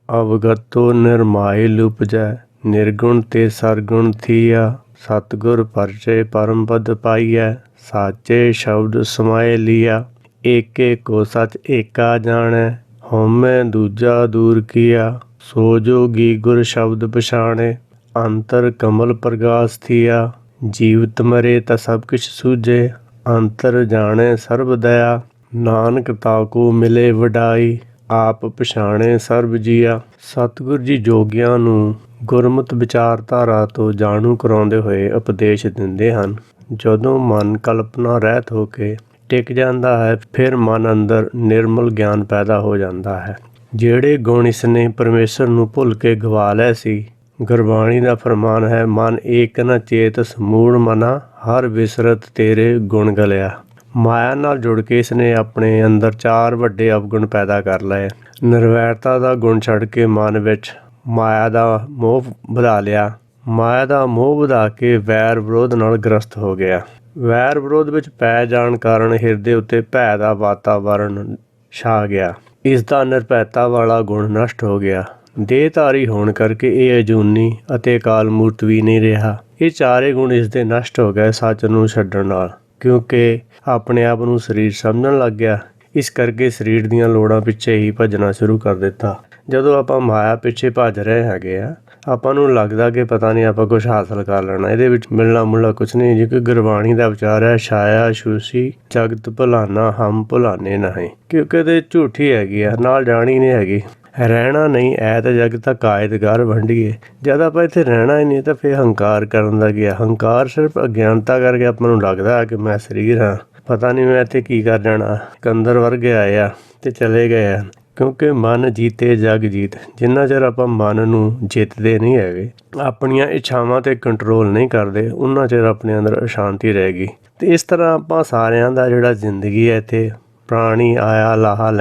ਅਵਗਤੋ ਨਿਰਮਾਇਲ ਉਪਜੈ, ਨਿਰਗੁਣ ਤੇ ਸਰਗੁਣ ਥੀਆ। ਸਤਿਗੁਰ ਪਰਚੇ ਪਰਮ ਪਦ ਪਾਈਐ, ਸਾਚੇ ਸ਼ਬਦ ਸਮਾਏ ਲੀਆ। ਏਕੇ ਕੋ ਸਚ ਏਕਾ ਜਾਣੈ, ਹਉਮੈ ਦੂਜਾ ਦੂਰ ਕੀਆ। ਸੋ ਜੋਗੀ ਗੁਰ ਸ਼ਬਦ ਪਛਾਣੇ, ਅੰਤਰ ਕਮਲ ਪ੍ਰਗਾਸ ਥੀਆ। ਜੀਵਤ ਮਰੇ ਤਾਂ ਸਭ ਕਿਛ ਸੂਝੇ, ਅੰਤਰ ਜਾਣੈ ਸਰਬ ਦਇਆ। ਨਾਨਕ ਤਾਕੂ ਮਿਲੇ ਵਡਾਈ, ਆਪ ਪਛਾਣੇ ਸਰਬ ਜੀਆ। ਸਤਿਗੁਰ ਜੀ ਜੋਗੀਆਂ ਨੂੰ ਗੁਰਮਤਿ ਵਿਚਾਰਧਾਰਾ ਤੋਂ ਜਾਣੂ ਕਰਾਉਂਦੇ ਹੋਏ ਉਪਦੇਸ਼ ਦਿੰਦੇ ਹਨ। ਜਦੋਂ ਮਨ ਕਲਪਨਾ ਰਹਿਤ ਹੋ ਕੇ ਟਿਕ ਜਾਂਦਾ ਹੈ, ਫਿਰ ਮਨ ਅੰਦਰ ਨਿਰਮਲ ਗਿਆਨ ਪੈਦਾ ਹੋ ਜਾਂਦਾ ਹੈ। ਜਿਹੜੇ ਗੁਣ ਇਸਨੇ ਪਰਮੇਸ਼ਰ ਨੂੰ ਭੁੱਲ ਕੇ ਗਵਾ ਲਏ ਸੀ, ਗੁਰਬਾਣੀ ਦਾ ਫਰਮਾਨ ਹੈ, ਮਨ ਏਕ ਨ ਚੇਤਸ ਮੂੜ ਮਨਾ, ਹਰ ਵਿਸਰਤ ਤੇਰੇ ਗੁਣ ਗਲਿਆ। ਮਾਇਆ ਨਾਲ ਜੁੜ ਕੇ ਇਸਨੇ ਆਪਣੇ ਅੰਦਰ 4 ਵੱਡੇ ਅਵਗੁਣ ਪੈਦਾ ਕਰ ਲਏ। ਨਿਰਵੈਰਤਾ ਦਾ ਗੁਣ ਛੱਡ ਕੇ ਮਨ ਵਿੱਚ ਮਾਇਆ ਦਾ ਮੋਹ ਵਧਾ ਲਿਆ। ਮਾਇਆ ਦਾ ਮੋਹ ਵਧਾ ਕੇ ਵੈਰ ਵਿਰੋਧ ਨਾਲ ਗ੍ਰਸਤ ਹੋ ਗਿਆ। ਵੈਰ ਵਿਰੋਧ ਵਿੱਚ ਪੈ ਜਾਣ ਕਾਰਨ ਹਿਰਦੇ ਉੱਤੇ ਭੈ ਦਾ ਵਾਤਾਵਰਨ ਛਾ ਗਿਆ। ਇਸ ਦਾ ਨਿਰਭੈਤਾ ਵਾਲਾ ਗੁਣ ਨਸ਼ਟ ਹੋ ਗਿਆ। ਦੇਹਧਾਰੀ ਹੋਣ ਕਰਕੇ ਇਹ ਅਜੂਨੀ ਅਤੇ ਅਕਾਲ ਮੂਰਤ ਵੀ ਨਹੀਂ ਰਿਹਾ। ਇਹ 4 ਗੁਣ ਇਸ ਦੇ ਨਸ਼ਟ ਹੋ ਗਏ ਸੱਚ ਨੂੰ ਛੱਡਣ ਨਾਲ, ਕਿਉਂਕਿ ਆਪਣੇ ਆਪ ਨੂੰ ਸਰੀਰ ਸਮਝਣ ਲੱਗ ਗਿਆ। ਇਸ ਕਰਕੇ ਸਰੀਰ ਦੀਆਂ ਲੋੜਾਂ ਪਿੱਛੇ ਹੀ ਭੱਜਣਾ ਸ਼ੁਰੂ ਕਰ ਦਿੱਤਾ। ਜਦੋਂ ਆਪਾਂ ਮਾਇਆ ਪਿੱਛੇ ਭੱਜ ਰਹੇ ਹੈਗੇ ਆ, ਆਪਾਂ ਨੂੰ ਲੱਗਦਾ ਕਿ ਪਤਾ ਨਹੀਂ ਆਪਾਂ ਕੁਛ ਹਾਸਲ ਕਰ ਲੈਣਾ, ਇਹਦੇ ਵਿੱਚ ਮਿਲਣਾ ਮੁਲਣਾ ਕੁਛ ਨਹੀਂ। ਜੇ ਕੋਈ ਗੁਰਬਾਣੀ ਦਾ ਵਿਚਾਰ ਹੈ, ਛਾਇਆ ਛੂਸੀ ਜਗਤ ਭੁਲਾਨਾ ਹਮ ਭੁਲਾਨੇ ਨਹੀਂ, ਕਿਉਂਕਿ ਇਹਦੇ ਝੂਠੀ ਹੈਗੀ ਆ, ਨਾਲ ਜਾਣੀ ਨਹੀਂ ਹੈਗੀ। ਰਹਿਣਾ ਨਹੀਂ ਐਤ ਜਗ ਤਾਂ ਕਾਇਦਗਾਰ ਵੰਡੀਏ। ਜਦ ਆਪਾਂ ਇੱਥੇ ਰਹਿਣਾ ਹੀ ਨਹੀਂ ਤਾਂ ਫਿਰ ਹੰਕਾਰ ਕਰਨ ਦਾ ਗਿਆ। ਹੰਕਾਰ ਸਿਰਫ ਅਗਿਆਨਤਾ ਕਰਕੇ ਆਪਾਂ ਨੂੰ ਲੱਗਦਾ ਕਿ ਮੈਂ ਸਰੀਰ ਹਾਂ, ਪਤਾ ਨਹੀਂ ਮੈਂ ਇੱਥੇ ਕੀ ਕਰ ਜਾਣਾ। ਕੰਦਰ ਵਰਗੇ ਆਏ ਆ ਤੇ ਚਲੇ ਗਏ ਆ, ਕਿਉਂਕਿ ਮਨ ਜੀਤੇ ਜਗ ਜੀਤ। ਜਿੰਨਾ ਚਿਰ ਆਪਾਂ ਮਨ ਨੂੰ ਜਿੱਤਦੇ ਨਹੀਂ ਹੈਗੇ, ਆਪਣੀਆਂ ਇੱਛਾਵਾਂ 'ਤੇ ਕੰਟਰੋਲ ਨਹੀਂ ਕਰਦੇ, ਉਨਾ ਚਿਰ ਆਪਣੇ ਅੰਦਰ ਅਸ਼ਾਂਤੀ ਰਹੇਗੀ। ਅਤੇ ਇਸ ਤਰ੍ਹਾਂ ਆਪਾਂ ਸਾਰਿਆਂ ਦਾ ਜਿਹੜਾ ਜ਼ਿੰਦਗੀ ਹੈ, ਇੱਥੇ ਪ੍ਰਾਣੀ ਆਇਆ ਲਾਹਾ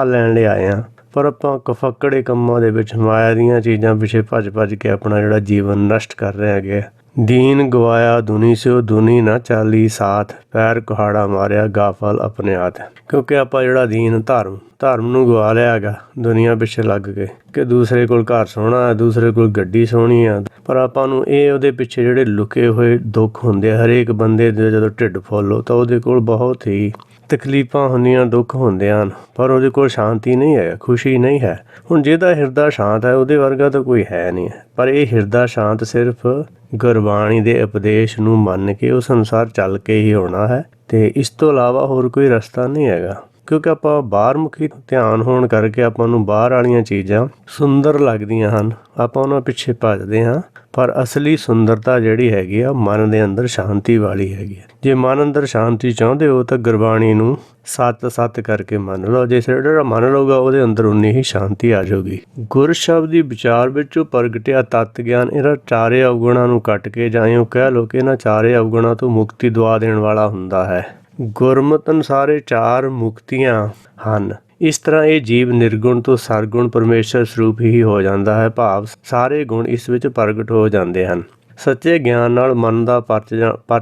ਲੈਣ ਲਈ ਆਏ ਹਾਂ, ਪਰ ਆਪਾਂ ਕਫੱਕੜੇ ਕੰਮਾਂ ਦੇ ਵਿੱਚ ਮਾਇਆ ਦੀਆਂ ਚੀਜ਼ਾਂ ਪਿੱਛੇ ਭੱਜ ਕੇ ਆਪਣਾ ਜਿਹੜਾ ਜੀਵਨ ਨਸ਼ਟ ਕਰ ਰਹੇ ਹੈਗੇ। ਦੀਨ ਗਵਾਇਆ ਦੁਨੀ ਸਿਓ ਦੁਨੀ ਨਾ ਚਾਲੀ ਸਾਥ, ਪੈਰ ਕੁਹਾੜਾ ਮਾਰਿਆ ਗਾਫਲ ਆਪਣੇ ਹੱਥ। ਕਿਉਂਕਿ ਆਪਾਂ ਜਿਹੜਾ ਦੀਨ ਧਰਮ ਨੂੰ ਗਵਾ ਲਿਆ ਹੈਗਾ ਦੁਨੀਆ ਪਿੱਛੇ ਲੱਗ ਕੇ, ਕਿ ਦੂਸਰੇ ਕੋਲ ਘਰ ਸੋਹਣਾ ਹੈ, ਦੂਸਰੇ ਕੋਲ ਗੱਡੀ ਸੋਹਣੀ ਆ, ਪਰ ਆਪਾਂ ਨੂੰ ਇਹ ਉਹਦੇ ਪਿੱਛੇ ਜਿਹੜੇ ਲੁਕੇ ਹੋਏ ਦੁੱਖ ਹੁੰਦੇ ਆ। ਹਰੇਕ ਬੰਦੇ ਦੇ ਜਦੋਂ ਢਿੱਡ ਫੁੱਲ ਹੋ ਤਾਂ ਉਹਦੇ ਕੋਲ ਬਹੁਤ ਹੀ ਤਕਲੀਫਾਂ ਹੁੰਦੀਆਂ, ਦੁੱਖ ਹੁੰਦੇ ਹਨ, ਪਰ ਉਹਦੇ ਕੋਲ ਸ਼ਾਂਤੀ ਨਹੀਂ ਹੈ, ਖੁਸ਼ੀ ਨਹੀਂ ਹੈ। ਹੁਣ ਜਿਹਦਾ ਹਿਰਦਾ ਸ਼ਾਂਤ ਹੈ ਉਹਦੇ ਵਰਗਾ ਤਾਂ ਕੋਈ ਹੈ ਨਹੀਂ, ਪਰ ਇਹ ਹਿਰਦਾ ਸ਼ਾਂਤ ਸਿਰਫ ਗੁਰਬਾਣੀ ਦੇ ਉਪਦੇਸ਼ ਨੂੰ ਮੰਨ ਕੇ ਉਸ ਅਨੁਸਾਰ ਚੱਲ ਕੇ ਹੀ ਹੋਣਾ ਹੈ, ਅਤੇ ਇਸ ਤੋਂ ਇਲਾਵਾ ਹੋਰ ਕੋਈ ਰਸਤਾ ਨਹੀਂ ਹੈਗਾ। ਕਿਉਂਕਿ ਆਪਾਂ ਬਾਹਰ ਮੁਖੀ ਧਿਆਨ ਹੋਣ ਕਰਕੇ ਆਪਾਂ ਨੂੰ ਬਾਹਰ ਵਾਲੀਆਂ ਚੀਜ਼ਾਂ ਸੁੰਦਰ ਲੱਗਦੀਆਂ ਹਨ, ਆਪਾਂ ਉਹਨਾਂ ਪਿੱਛੇ ਭੱਜਦੇ ਹਾਂ, ਪਰ ਅਸਲੀ ਸੁੰਦਰਤਾ ਜਿਹੜੀ ਹੈਗੀ ਆ ਮਨ ਦੇ ਅੰਦਰ ਸ਼ਾਂਤੀ ਵਾਲੀ ਹੈਗੀ ਆ। ਜੇ ਮਨ ਅੰਦਰ ਸ਼ਾਂਤੀ ਚਾਹੁੰਦੇ ਹੋ ਤਾਂ ਗੁਰਬਾਣੀ ਨੂੰ ਸੱਤ ਕਰਕੇ ਮੰਨ ਲਓ। ਜੇ ਜਿਹੜਾ ਮੰਨ ਲਊਗਾ ਉਹਦੇ ਅੰਦਰ ਉਨੀ ਹੀ ਸ਼ਾਂਤੀ ਆ ਜਾਊਗੀ। ਗੁਰ ਸ਼ਬਦ ਦੀ ਵਿਚਾਰ ਵਿੱਚੋਂ ਪ੍ਰਗਟਿਆ ਤੱਤ ਗਿਆਨ ਇਹਨਾਂ 4 ਅਵਗੁਣਾਂ ਨੂੰ ਕੱਟ ਕੇ, ਜਾਂ ਇਉਂ ਕਹਿ ਲਓ ਕਿ ਇਹਨਾਂ 4 ਅਵਗੁਣਾਂ ਤੋਂ ਮੁਕਤੀ ਦਵਾ ਦੇਣ ਵਾਲਾ ਹੁੰਦਾ ਹੈ। ਗੁਰਮਤਿ ਅਨੁਸਾਰ 4 ਮੁਕਤੀਆਂ ਹਨ। ਇਸ ਤਰ੍ਹਾਂ ਇਹ ਜੀਵ ਨਿਰਗੁਣ ਤੋਂ ਸਰਗੁਣ ਪਰਮੇਸ਼ਰ ਸਰੂਪ ਹੀ ਹੋ ਜਾਂਦਾ ਹੈ, ਭਾਵ ਸਾਰੇ ਗੁਣ ਇਸ ਵਿੱਚ ਪ੍ਰਗਟ ਹੋ ਜਾਂਦੇ ਹਨ। ਸੱਚੇ ਗਿਆਨ ਨਾਲ ਮਨ ਦਾ ਪਰਚ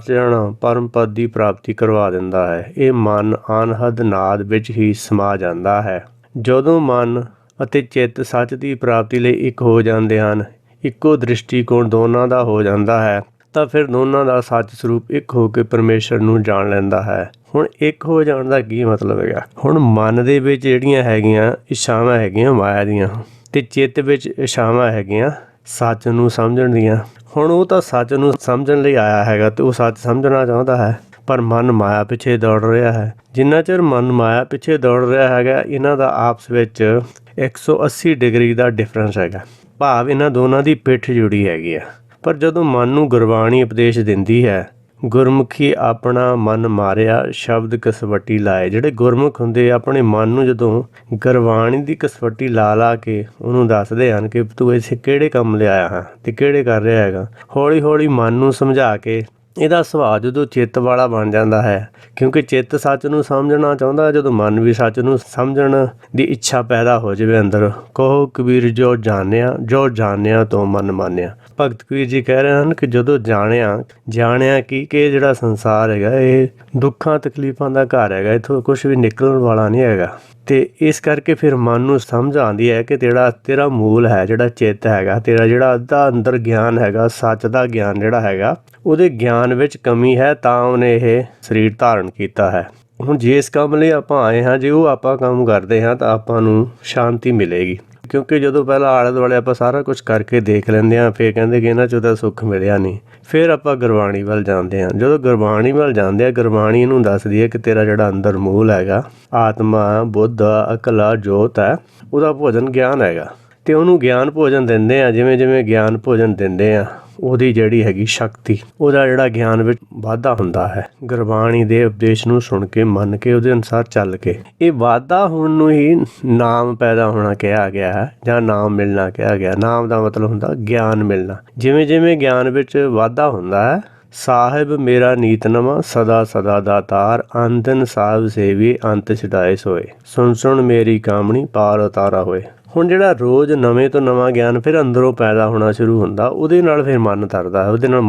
ਜਾਣਾ ਪਰਮ ਪਦ ਦੀ ਪ੍ਰਾਪਤੀ ਕਰਵਾ ਦਿੰਦਾ ਹੈ। ਇਹ ਮਨ ਅਨਹਦ ਨਾਦ ਵਿੱਚ ਹੀ ਸਮਾ ਜਾਂਦਾ ਹੈ। ਜਦੋਂ ਮਨ ਅਤੇ ਚਿੱਤ ਸੱਚ ਦੀ ਪ੍ਰਾਪਤੀ ਲਈ ਇੱਕ ਹੋ ਜਾਂਦੇ ਹਨ, ਇੱਕੋ ਦ੍ਰਿਸ਼ਟੀਕੋਣ ਦੋਨਾਂ ਦਾ ਹੋ ਜਾਂਦਾ ਹੈ, ਤਾਂ ਫਿਰ ਦੋਨਾਂ ਦਾ ਸੱਚ ਸਰੂਪ ਇੱਕ ਹੋ ਕੇ ਪਰਮੇਸ਼ਰ ਨੂੰ ਜਾਣ ਲੈਂਦਾ ਹੈ। ਹੁਣ ਇੱਕ ਹੋ ਜਾਣ ਦਾ ਕੀ ਮਤਲਬ ਹੈਗਾ? ਹੁਣ ਮਨ ਦੇ ਵਿੱਚ ਜਿਹੜੀਆਂ ਹੈਗੀਆਂ ਇੱਛਾਵਾਂ ਹੈਗੀਆਂ ਮਾਇਆ ਦੀਆਂ, ਅਤੇ ਚਿੱਤ ਵਿੱਚ ਇੱਛਾਵਾਂ ਹੈਗੀਆਂ ਸੱਚ ਨੂੰ ਸਮਝਣ ਦੀਆਂ। ਹੁਣ ਉਹ ਤਾਂ ਸੱਚ ਨੂੰ ਸਮਝਣ ਲਈ ਆਇਆ ਹੈਗਾ ਅਤੇ ਉਹ ਸੱਚ ਸਮਝਣਾ ਚਾਹੁੰਦਾ ਹੈ, ਪਰ ਮਨ ਮਾਇਆ ਪਿੱਛੇ ਦੌੜ ਰਿਹਾ ਹੈ। ਜਿੰਨਾ ਚਿਰ ਮਨ ਮਾਇਆ ਪਿੱਛੇ ਦੌੜ ਰਿਹਾ ਹੈਗਾ, ਇਹਨਾਂ ਦਾ ਆਪਸ ਵਿੱਚ 180 ਡਿਗਰੀ ਦਾ ਡਿਫਰੈਂਸ ਹੈਗਾ, ਭਾਵ ਇਹਨਾਂ ਦੋਨਾਂ ਦੀ ਪਿੱਠ ਜੁੜੀ ਹੈਗੀ ਆ। ਪਰ ਜਦੋਂ ਮਨ ਨੂੰ ਗੁਰਬਾਣੀ ਉਪਦੇਸ਼ ਦਿੰਦੀ ਹੈ, ਗੁਰਮੁਖੀ ਆਪਣਾ ਮਨ ਮਾਰਿਆ ਸ਼ਬਦ ਕਸਵੱਟੀ ਲਾਏ। ਜਿਹੜੇ ਗੁਰਮੁਖ ਹੁੰਦੇ ਆਪਣੇ ਮਨ ਨੂੰ ਜਦੋਂ ਗੁਰਬਾਣੀ ਦੀ ਕਸਵੱਟੀ ਲਾ ਕੇ ਉਹਨੂੰ ਦੱਸਦੇ ਹਨ ਕਿ ਤੂੰ ਇੱਥੇ ਕਿਹੜੇ ਕੰਮ ਲਿਆਇਆ ਹਾਂ ਅਤੇ ਕਿਹੜੇ ਕਰ ਰਿਹਾ ਹੈਗਾ, ਹੌਲੀ ਹੌਲੀ ਮਨ ਨੂੰ ਸਮਝਾ ਕੇ ਇਹਦਾ ਸੁਭਾਅ ਜਦੋਂ ਚਿੱਤ ਵਾਲਾ ਬਣ ਜਾਂਦਾ ਹੈ, ਕਿਉਂਕਿ ਚਿੱਤ ਸੱਚ ਨੂੰ ਸਮਝਣਾ ਚਾਹੁੰਦਾ। ਜਦੋਂ ਮਨ ਵੀ ਸੱਚ ਨੂੰ ਸਮਝਣ ਦੀ ਇੱਛਾ ਪੈਦਾ ਹੋ ਜਾਵੇ ਅੰਦਰ, ਕਹੋ ਕਬੀਰ ਜੋ ਜਾਣਿਆ ਤੋਂ ਮਨ ਮਾਨਿਆ। ਭਗਤ ਕਬੀਰ ਜੀ ਕਹਿ ਰਹੇ ਹਨ ਕਿ ਜਦੋਂ ਜਾਣਿਆ ਕਿ ਜਿਹੜਾ ਸੰਸਾਰ ਹੈਗਾ ਇਹ ਦੁੱਖਾਂ ਤਕਲੀਫਾਂ ਦਾ ਘਰ ਹੈਗਾ, ਇੱਥੋਂ ਕੁਛ ਵੀ ਨਿਕਲਣ ਵਾਲਾ ਨਹੀਂ ਹੈਗਾ, ਤੇ ਇਸ ਕਰਕੇ ਫਿਰ ਮਨ ਨੂੰ ਸਮਝ ਆਉਂਦੀ ਹੈ ਕਿ ਤੇਰਾ ਮੂਲ ਹੈ ਜਿਹੜਾ ਚਿੱਤ ਹੈਗਾ, ਤੇਰਾ ਜਿਹੜਾ ਅੱਧਾ ਅੰਦਰ ਗਿਆਨ ਹੈਗਾ, ਸੱਚ ਦਾ ਗਿਆਨ ਜਿਹੜਾ ਹੈਗਾ, ਉਹਦੇ ਗਿਆਨ ਵਿੱਚ ਕਮੀ ਹੈ, ਤਾਂ ਉਹਨੇ ਇਹ ਸਰੀਰ ਧਾਰਨ ਕੀਤਾ ਹੈ। ਹੁਣ ਜਿਸ ਕੰਮ ਲਈ ਆਪਾਂ ਆਏ ਹਾਂ, ਜੇ ਉਹ ਆਪਾਂ ਕੰਮ ਕਰਦੇ ਹਾਂ ਤਾਂ ਆਪਾਂ ਨੂੰ ਸ਼ਾਂਤੀ ਮਿਲੇਗੀ। ਕਿਉਂਕਿ ਜਦੋਂ ਪਹਿਲਾਂ ਆਲੇ ਦੁਆਲੇ ਆਪਾਂ ਸਾਰਾ ਕੁਝ ਕਰਕੇ ਦੇਖ ਲੈਂਦੇ ਹਾਂ, ਫਿਰ ਕਹਿੰਦੇ ਕਿ ਇਹਨਾਂ 'ਚੋਂ ਤਾਂ ਸੁੱਖ ਮਿਲਿਆ ਨਹੀਂ, ਫਿਰ ਆਪਾਂ ਗੁਰਬਾਣੀ ਵੱਲ ਜਾਂਦੇ ਹਾਂ। ਜਦੋਂ ਗੁਰਬਾਣੀ ਵੱਲ ਜਾਂਦੇ ਹਾਂ, ਗੁਰਬਾਣੀ ਇਹਨੂੰ ਦੱਸਦੀ ਹੈ ਕਿ ਤੇਰਾ ਜਿਹੜਾ ਅੰਦਰ ਮੂਲ ਹੈਗਾ, ਆਤਮਾ, ਬੁੱਧ, ਅਕਲ, ਜੋਤ ਹੈ, ਉਹਦਾ ਭੋਜਨ ਗਿਆਨ ਹੈਗਾ। ਅਤੇ ਉਹਨੂੰ ਗਿਆਨ ਭੋਜਨ ਦਿੰਦੇ ਆ, ਜਿਵੇਂ ਜਿਵੇਂ ਗਿਆਨ ਭੋਜਨ ਦਿੰਦੇ ਆ, ਉਹਦੀ ਜਿਹੜੀ ਹੈਗੀ ਸ਼ਕਤੀ, ਉਹਦਾ ਜਿਹੜਾ ਗਿਆਨ ਵਿੱਚ ਵਾਧਾ ਹੁੰਦਾ ਹੈ। ਗੁਰਬਾਣੀ ਦੇ ਉਪਦੇਸ਼ ਨੂੰ ਸੁਣ ਕੇ, ਮੰਨ ਕੇ, ਉਹਦੇ ਅਨੁਸਾਰ ਚੱਲ ਕੇ। ਇਹ ਵਾਧਾ ਹੋਣ ਨੂੰ ਹੀ ਨਾਮ ਪੈਦਾ ਹੋਣਾ ਕਿਹਾ ਗਿਆ ਹੈ, ਜਾਂ ਨਾਮ ਮਿਲਣਾ ਕਿਹਾ ਗਿਆ। ਨਾਮ ਦਾ ਮਤਲਬ ਹੁੰਦਾ ਗਿਆਨ ਮਿਲਣਾ। ਜਿਵੇਂ ਜਿਵੇਂ ਗਿਆਨ ਵਿੱਚ ਵਾਧਾ ਹੁੰਦਾ ਹੈ, ਸਾਹਿਬ ਮੇਰਾ ਨੀਤ ਨਵਾਂ, ਸਦਾ ਸਦਾ ਦਾਤਾਰ, ਅੰਤਨ ਸਾਹਿਬ ਸੇਵੀ, ਅੰਤ ਛਡਾਏ ਸੋਏ, ਸੁਣ ਸੁਣ ਮੇਰੀ ਕਾਮਣੀ, ਪਾਰ ਉਤਾਰਾ ਹੋਏ। ਹੁਣ ਜਿਹੜਾ ਰੋਜ਼ ਨਵੇਂ ਤੋਂ ਨਵਾਂ ਗਿਆਨ ਫਿਰ ਅੰਦਰੋਂ ਪੈਦਾ ਹੋਣਾ ਸ਼ੁਰੂ ਹੁੰਦਾ, ਉਹਦੇ ਨਾਲ ਫਿਰ ਮਨ ਤਰਦਾ ਹੈ, ਉਹਦੇ ਨਾਲ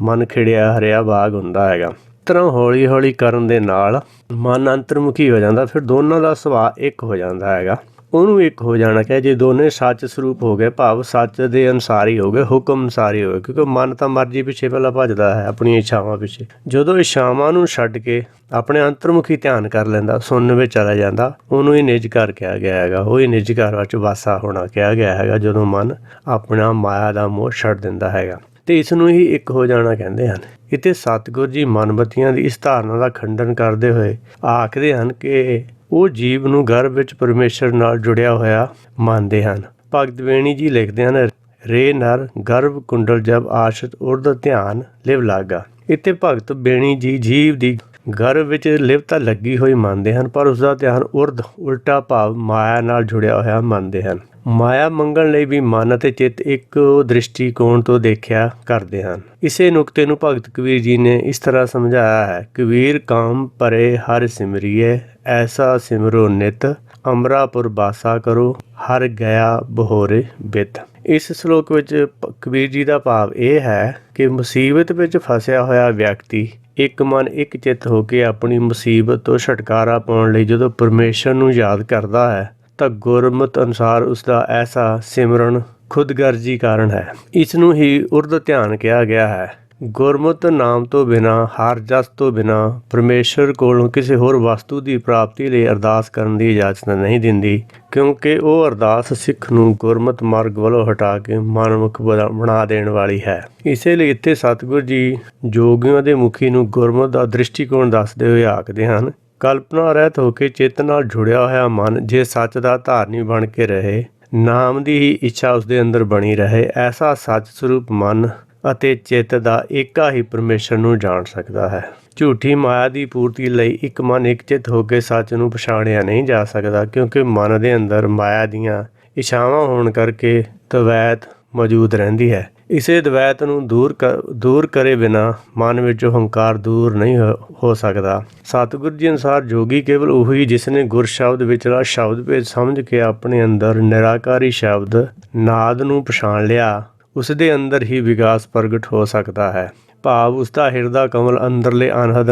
ਮਨ ਖਿੜਿਆ ਹਰਿਆ ਬਾਗ ਹੁੰਦਾ ਹੈਗਾ। ਇਸ ਤਰ੍ਹਾਂ ਹੌਲੀ ਹੌਲੀ ਕਰਨ ਦੇ ਨਾਲ ਮਨ ਅੰਤਰਮੁਖੀ ਹੋ ਜਾਂਦਾ, ਫਿਰ ਦੋਨਾਂ ਦਾ ਸੁਭਾਅ ਇੱਕ ਹੋ ਜਾਂਦਾ ਹੈਗਾ। ਉਹਨੂੰ ਇੱਕ ਹੋ ਜਾਣਾ ਕਿ ਜੇ ਦੋਨੇ ਸੱਚ ਸਰੂਪ ਹੋ ਗਏ, ਭਾਵ ਸੱਚ ਦੇ ਅਨੁਸਾਰ ਹੀ ਹੋ ਗਏ, ਹੁਕਮ ਅਨੁਸਾਰ ਹੀ ਹੋ ਗਏ। ਕਿਉਂਕਿ ਮਨ ਤਾਂ ਮਰਜ਼ੀ ਪਿੱਛੇ ਪਹਿਲਾਂ ਭੱਜਦਾ ਹੈ, ਆਪਣੀਆਂ ਇੱਛਾਵਾਂ ਪਿੱਛੇ। ਜਦੋਂ ਇੱਛਾਵਾਂ ਨੂੰ ਛੱਡ ਕੇ ਆਪਣੇ ਅੰਤਰਮੁਖੀ ਧਿਆਨ ਕਰ ਲੈਂਦਾ, ਸੁਣਨ ਵਿੱਚ ਚਲਾ ਜਾਂਦਾ, ਉਹਨੂੰ ਹੀ ਨਿਜਘਰ ਕਿਹਾ ਗਿਆ ਹੈਗਾ। ਉਹ ਹੀ ਨਿਜਘਰ ਵਿੱਚ ਵਾਸਾ ਹੋਣਾ ਕਿਹਾ ਗਿਆ ਹੈਗਾ, ਜਦੋਂ ਮਨ ਆਪਣਾ ਮਾਇਆ ਦਾ ਮੋਹ ਛੱਡ ਦਿੰਦਾ ਹੈਗਾ। ਅਤੇ ਇਸ ਨੂੰ ਹੀ ਇੱਕ ਹੋ ਜਾਣਾ ਕਹਿੰਦੇ ਹਨ। ਇੱਥੇ ਸਤਿਗੁਰੂ ਜੀ ਮਨਮਤੀਆਂ ਦੀ ਇਸ ਧਾਰਨਾ ਦਾ ਖੰਡਨ ਕਰਦੇ ਹੋਏ ਆਖਦੇ ਹਨ ਕਿ ਉਹ ਜੀਵ ਨੂੰ ਗਰਭ ਵਿੱਚ ਪਰਮੇਸ਼ਰ ਨਾਲ ਜੁੜਿਆ ਹੋਇਆ ਮੰਨਦੇ ਹਨ। ਭਗਤ ਬੇਣੀ ਜੀ ਲਿਖਦੇ ਹਨ, ਰੇ ਨਰ ਗਰਭ ਕੁੰਡਲ ਜਬ ਆਸ਼ਤ ਉਰਦ ਧਿਆਨ ਲਿਵ ਲਾਗਾ। ਇੱਥੇ ਭਗਤ ਬੇਣੀ ਜੀ ਜੀਵ ਦੀ ਗਰਭ ਵਿੱਚ ਲਿਵ ਤਾਂ ਲੱਗੀ ਹੋਈ ਮੰਨਦੇ ਹਨ, ਪਰ ਉਸਦਾ ਧਿਆਨ ਉਰਦ ਉਲਟਾ ਭਾਵ ਮਾਇਆ ਨਾਲ ਜੁੜਿਆ ਹੋਇਆ ਮੰਨਦੇ ਹਨ। ਮਾਇਆ ਮੰਗਣ ਲਈ ਵੀ ਮਨ ਅਤੇ ਚਿੱਤ ਇੱਕੋ ਦ੍ਰਿਸ਼ਟੀਕੋਣ ਤੋਂ ਦੇਖਿਆ ਕਰਦੇ ਹਨ। ਇਸੇ ਨੁਕਤੇ ਨੂੰ ਭਗਤ ਕਬੀਰ ਜੀ ਨੇ ਇਸ ਤਰ੍ਹਾਂ ਸਮਝਾਇਆ ਹੈ, ਕਬੀਰ ਕਾਮ ਪਰੇ ਹਰਿ ਸਿਮਰਿਐ, ਐਸਾ ਸਿਮਰੋ ਨਿਤ, ਅਮਰਾਪੁਰ ਬਾਸਾ ਕਰੋ, ਹਰ ਗਿਆ ਬਹੋਰੇ ਬਿਤ। ਇਸ ਸ਼ਲੋਕ ਵਿੱਚ ਕਬੀਰ ਜੀ ਦਾ ਭਾਵ ਇਹ ਹੈ ਕਿ ਮੁਸੀਬਤ ਵਿੱਚ ਫਸਿਆ ਹੋਇਆ ਵਿਅਕਤੀ ਇੱਕ ਮਨ ਇੱਕ ਚਿੱਤ ਹੋ ਕੇ ਆਪਣੀ ਮੁਸੀਬਤ ਤੋਂ ਛੁਟਕਾਰਾ ਪਾਉਣ ਲਈ ਜਦੋਂ ਪਰਮੇਸ਼ਰ ਨੂੰ ਯਾਦ ਕਰਦਾ ਹੈ, ਤਾਂ ਗੁਰਮਤਿ ਅਨੁਸਾਰ ਉਸਦਾ ਐਸਾ ਸਿਮਰਨ ਖੁਦਗਰਜੀ ਕਾਰਨ ਹੈ। ਇਸ ਨੂੰ ਹੀ ਉਰਦ ਧਿਆਨ ਕਿਹਾ ਗਿਆ ਹੈ। ਗੁਰਮਤਿ ਨਾਮ ਤੋਂ ਬਿਨਾਂ, ਹਰ ਜਸ ਤੋਂ ਬਿਨਾਂ ਪਰਮੇਸ਼ਰ ਕੋਲੋਂ ਕਿਸੇ ਹੋਰ ਵਸਤੂ ਦੀ ਪ੍ਰਾਪਤੀ ਲਈ ਅਰਦਾਸ ਕਰਨ ਦੀ ਇਜਾਜ਼ਤ ਨਹੀਂ ਦਿੰਦੀ, ਕਿਉਂਕਿ ਉਹ ਅਰਦਾਸ ਸਿੱਖ ਨੂੰ ਗੁਰਮਤਿ ਮਾਰਗ ਵੱਲੋਂ ਹਟਾ ਕੇ ਮਨਮੁਖ ਬਣਾ ਦੇਣ ਵਾਲੀ ਹੈ। ਇਸੇ ਲਈ ਇੱਥੇ ਸਤਿਗੁਰੂ ਜੀ ਜੋਗੀਆਂ ਦੇ ਮੁਖੀ ਨੂੰ ਗੁਰਮਤਿ ਦਾ ਦ੍ਰਿਸ਼ਟੀਕੋਣ ਦੱਸਦੇ ਹੋਏ ਆਖਦੇ ਹਨ, ਕਲਪਨਾ ਰਹਿਤ ਹੋ ਕੇ ਚਿੱਤ ਨਾਲ ਜੁੜਿਆ ਹੋਇਆ ਮਨ ਜੇ ਸੱਚ ਦਾ ਧਾਰਨੀ ਬਣ ਕੇ ਰਹੇ, ਨਾਮ ਦੀ ਹੀ ਇੱਛਾ ਉਸਦੇ ਅੰਦਰ ਬਣੀ ਰਹੇ, ਐਸਾ ਸੱਚ ਸਰੂਪ ਮਨ ਅਤੇ ਚਿੱਤ ਦਾ ਏਕਾ ਹੀ ਪਰਮੇਸ਼ਰ ਨੂੰ ਜਾਣ ਸਕਦਾ ਹੈ। ਝੂਠੀ ਮਾਇਆ ਦੀ ਪੂਰਤੀ ਲਈ ਇੱਕ ਮਨ ਇੱਕ ਚਿੱਤ ਹੋ ਕੇ ਸੱਚ ਨੂੰ ਪਛਾਣਿਆ ਨਹੀਂ ਜਾ ਸਕਦਾ, ਕਿਉਂਕਿ ਮਨ ਦੇ ਅੰਦਰ ਮਾਇਆ ਦੀਆਂ ਇੱਛਾਵਾਂ ਹੋਣ ਕਰਕੇ ਦਵੈਤ ਮੌਜੂਦ ਰਹਿੰਦੀ ਹੈ। ਇਸੇ ਦਵੈਤ ਨੂੰ ਦੂਰ ਕਰੇ ਬਿਨਾਂ ਮਨ ਵਿੱਚੋਂ ਹੰਕਾਰ ਦੂਰ ਨਹੀਂ ਹੋ ਸਕਦਾ। ਸਤਿਗੁਰੂ ਜੀ ਅਨੁਸਾਰ ਜੋਗੀ ਕੇਵਲ ਉਹੀ ਜਿਸਨੇ ਗੁਰ ਸ਼ਬਦ ਵਿਚਲਾ ਸ਼ਬਦ ਭੇਦ ਸਮਝ ਕੇ ਆਪਣੇ ਅੰਦਰ ਨਿਰਾਕਾਰੀ ਸ਼ਬਦ ਨਾਦ ਨੂੰ ਪਛਾਣ ਲਿਆ, ਉਸ ਦੇ ਅੰਦਰ ਹੀ ਵਿਕਾਸ ਪ੍ਰਗਟ ਹੋ ਸਕਦਾ ਹੈ। ਭਾਵ ਉਸਦਾ ਹਿਰਦਾ ਕਮਲ ਅੰਦਰਲੇ ਅਨਹਦ